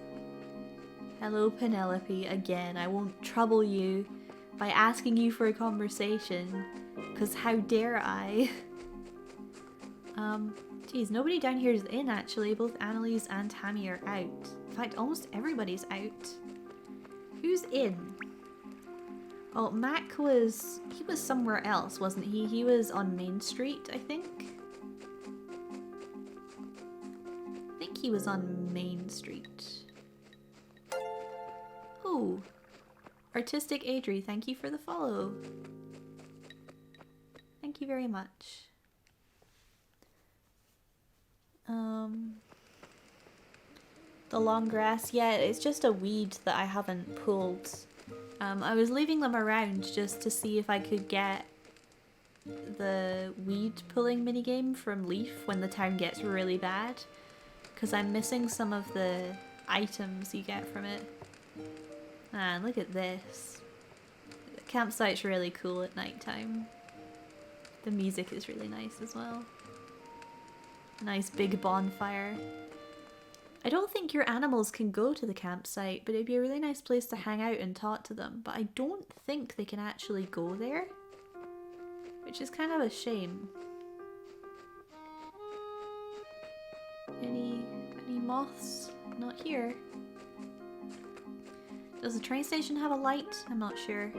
[SPEAKER 1] Hello, Penelope. Again, I won't trouble you by asking you for a conversation, because how dare I? Geez, nobody down here is in actually. Both Annalise and Tammy are out. In fact, almost everybody's out. Who's in? Oh, Mac was... he was somewhere else, wasn't he? He was on Main Street, I think. I think he was on Main Street. Oh, Artistic Adri, thank you for the follow. Thank you very much. The long grass, yeah, it's just a weed that I haven't pulled. I was leaving them around just to see if I could get the weed pulling minigame from Leaf when the town gets really bad, because I'm missing some of the items you get from it. And look at this. The campsite's really cool at nighttime. The music is really nice as well. A nice big bonfire. I don't think your animals can go to the campsite, but it'd be a really nice place to hang out and talk to them. But I don't think they can actually go there, which is kind of a shame. Any moths? Not here. Does the train station have a light? I'm not sure.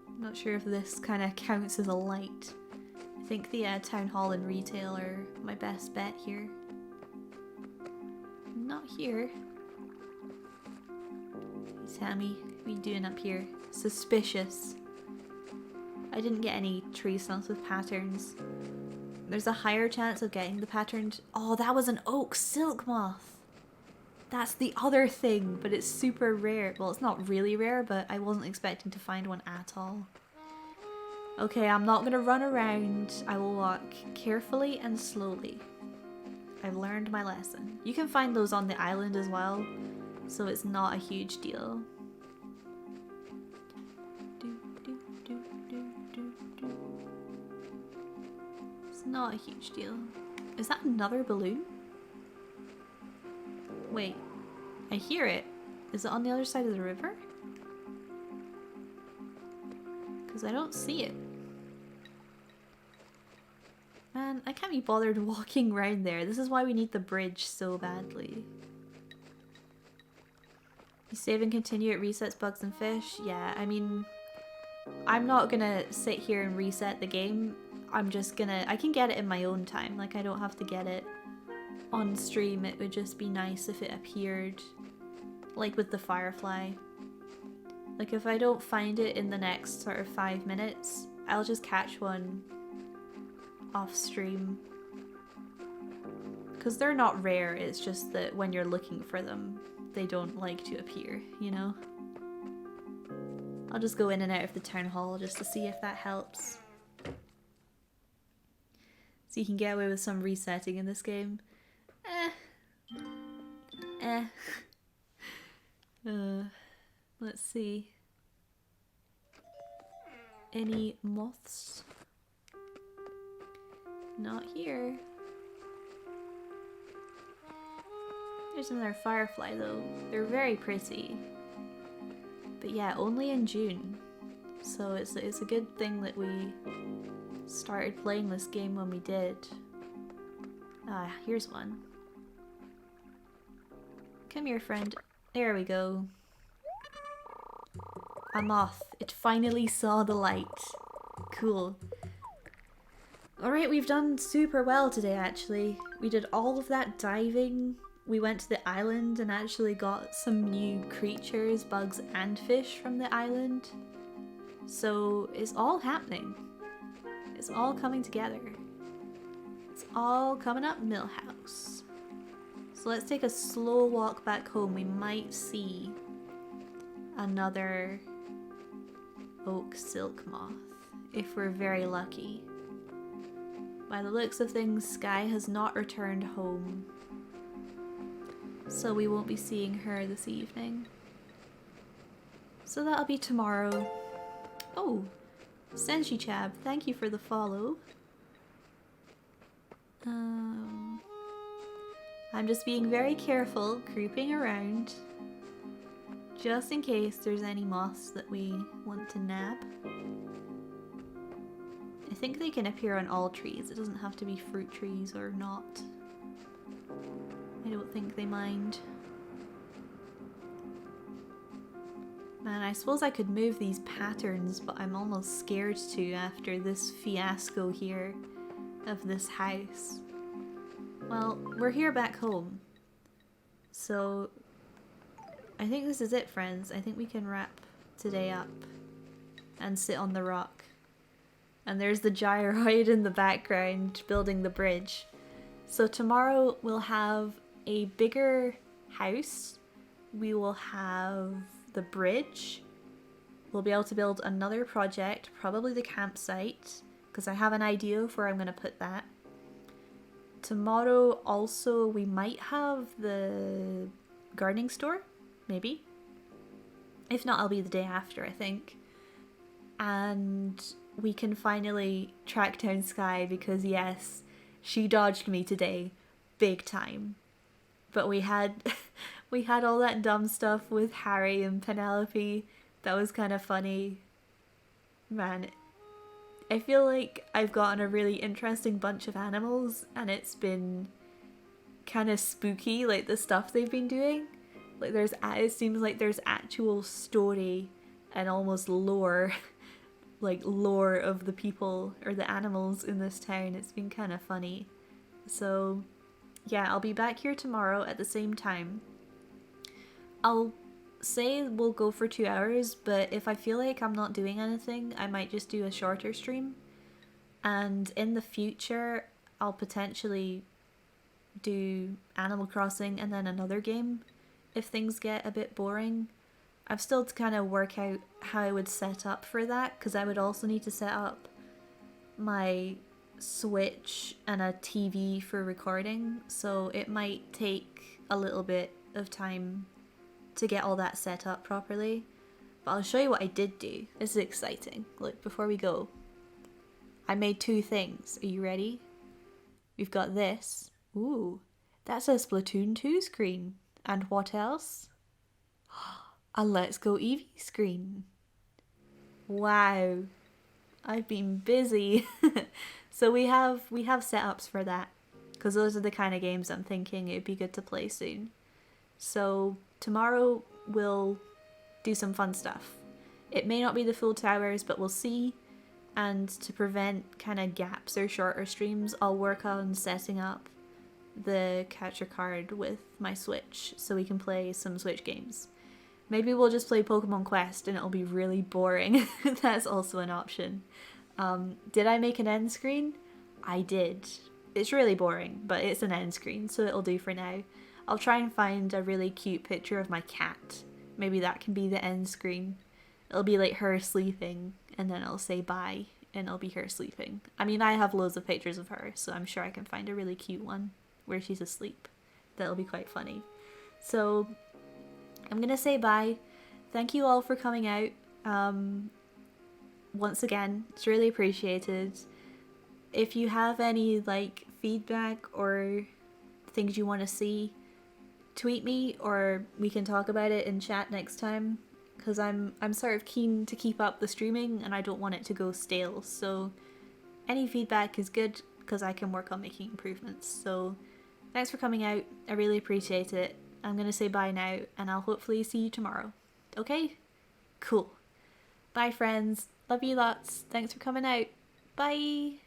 [SPEAKER 1] I'm not sure if this kind of counts as a light. I think the town hall and retail are my best bet here. Not here. Hey, Tammy, what are you doing up here? Suspicious. I didn't get any tree stumps with patterns. There's a higher chance of getting the patterned... Oh, that was an oak silk moth! That's the other thing, but it's super rare. Well, it's not really rare, but I wasn't expecting to find one at all. Okay, I'm not gonna run around. I will walk carefully and slowly. I've learned my lesson. You can find those on the island as well, so it's not a huge deal. It's not a huge deal. Is that another balloon? Wait, I hear it. Is it on the other side of the river? Because I don't see it. Man, I can't be bothered walking around there. This is why we need the bridge so badly. You save and continue, it resets bugs and fish. Yeah, I mean, I'm not gonna sit here and reset the game. I'm just gonna... I can get it in my own time. Like, I don't have to get it on stream. It would just be nice if it appeared, like with the firefly. Like, if I don't find it in the next sort of 5 minutes, I'll just catch one off stream. Because they're not rare, it's just that when you're looking for them, they don't like to appear, you know? I'll just go in and out of the town hall just to see if that helps. So you can get away with some resetting in this game. eh. Let's see. Any moths? Not here. There's another firefly though. They're very pretty. But yeah, only in June. So it's a good thing that we started playing this game when we did. Ah, here's one. Come here, friend. There we go. A moth. It finally saw the light. Cool. Alright, we've done super well today actually. We did all of that diving. We went to the island and actually got some new creatures, bugs and fish from the island. So it's all happening. It's all coming together. It's all coming up Millhouse. So let's take a slow walk back home. We might see another oak silk moth if we're very lucky. By the looks of things, Sky has not returned home, so we won't be seeing her this evening. So that'll be tomorrow. Oh, Senshi Chab, thank you for the follow. I'm just being very careful, creeping around, just in case there's any moths that we want to nab. I think they can appear on all trees. It doesn't have to be fruit trees or not. I don't think they mind. Man, I suppose I could move these patterns, but I'm almost scared to after this fiasco here of this house. Well, we're here back home. So I think this is it, friends. I think we can wrap today up and sit on the rock. And there's the gyroid in the background building the bridge. So tomorrow we'll have a bigger house. We will have the bridge. We'll be able to build another project, probably the campsite, because I have an idea of where I'm going to put that. Tomorrow also we might have the gardening store, maybe. If not, I'll be the day after, I think. And we can finally track down Sky because yes, she dodged me today, big time. But we had we had all that dumb stuff with Harry and Penelope. That was kind of funny. Man, I feel like I've gotten a really interesting bunch of animals and it's been kind of spooky, like the stuff they've been doing. Like it seems like there's actual story and almost lore, like lore of the people or the animals in this town. It's been kind of funny. So yeah, I'll be back here tomorrow at the same time. I'll say we'll go for 2 hours, but if I feel like I'm not doing anything, I might just do a shorter stream. And in the future, I'll potentially do Animal Crossing and then another game if things get a bit boring. I've still to kind of work out how I would set up for that, because I would also need to set up my Switch and a TV for recording, so it might take a little bit of time to get all that set up properly. But I'll show you what I did do. This is exciting. Look, before we go, I made 2 things. Are you ready? We've got this. Ooh, that's a Splatoon 2 screen. And what else? A Let's Go Eevee screen. Wow, I've been busy. So we have setups for that, because those are the kind of games I'm thinking it'd be good to play soon. So tomorrow we'll do some fun stuff. It may not be the full 2 hours, but we'll see. And to prevent kind of gaps or shorter streams, I'll work on setting up the capture card with my Switch so we can play some Switch games. Maybe we'll just play Pokemon Quest and it'll be really boring. That's also an option. Did I make an end screen? I did. It's really boring, but it's an end screen, so it'll do for now. I'll try and find a really cute picture of my cat. Maybe that can be the end screen. It'll be like her sleeping, and then it'll say bye, and it'll be her sleeping. I mean, I have loads of pictures of her, so I'm sure I can find a really cute one where she's asleep. That'll be quite funny. So I'm gonna say bye. Thank you all for coming out. Once again, it's really appreciated. If you have any like feedback or things you want to see, tweet me or we can talk about it in chat next time. Because I'm sort of keen to keep up the streaming and I don't want it to go stale. So any feedback is good because I can work on making improvements. So thanks for coming out. I really appreciate it. I'm gonna say bye now and I'll hopefully see you tomorrow. Okay? Cool. Bye friends. Love you lots. Thanks for coming out. Bye.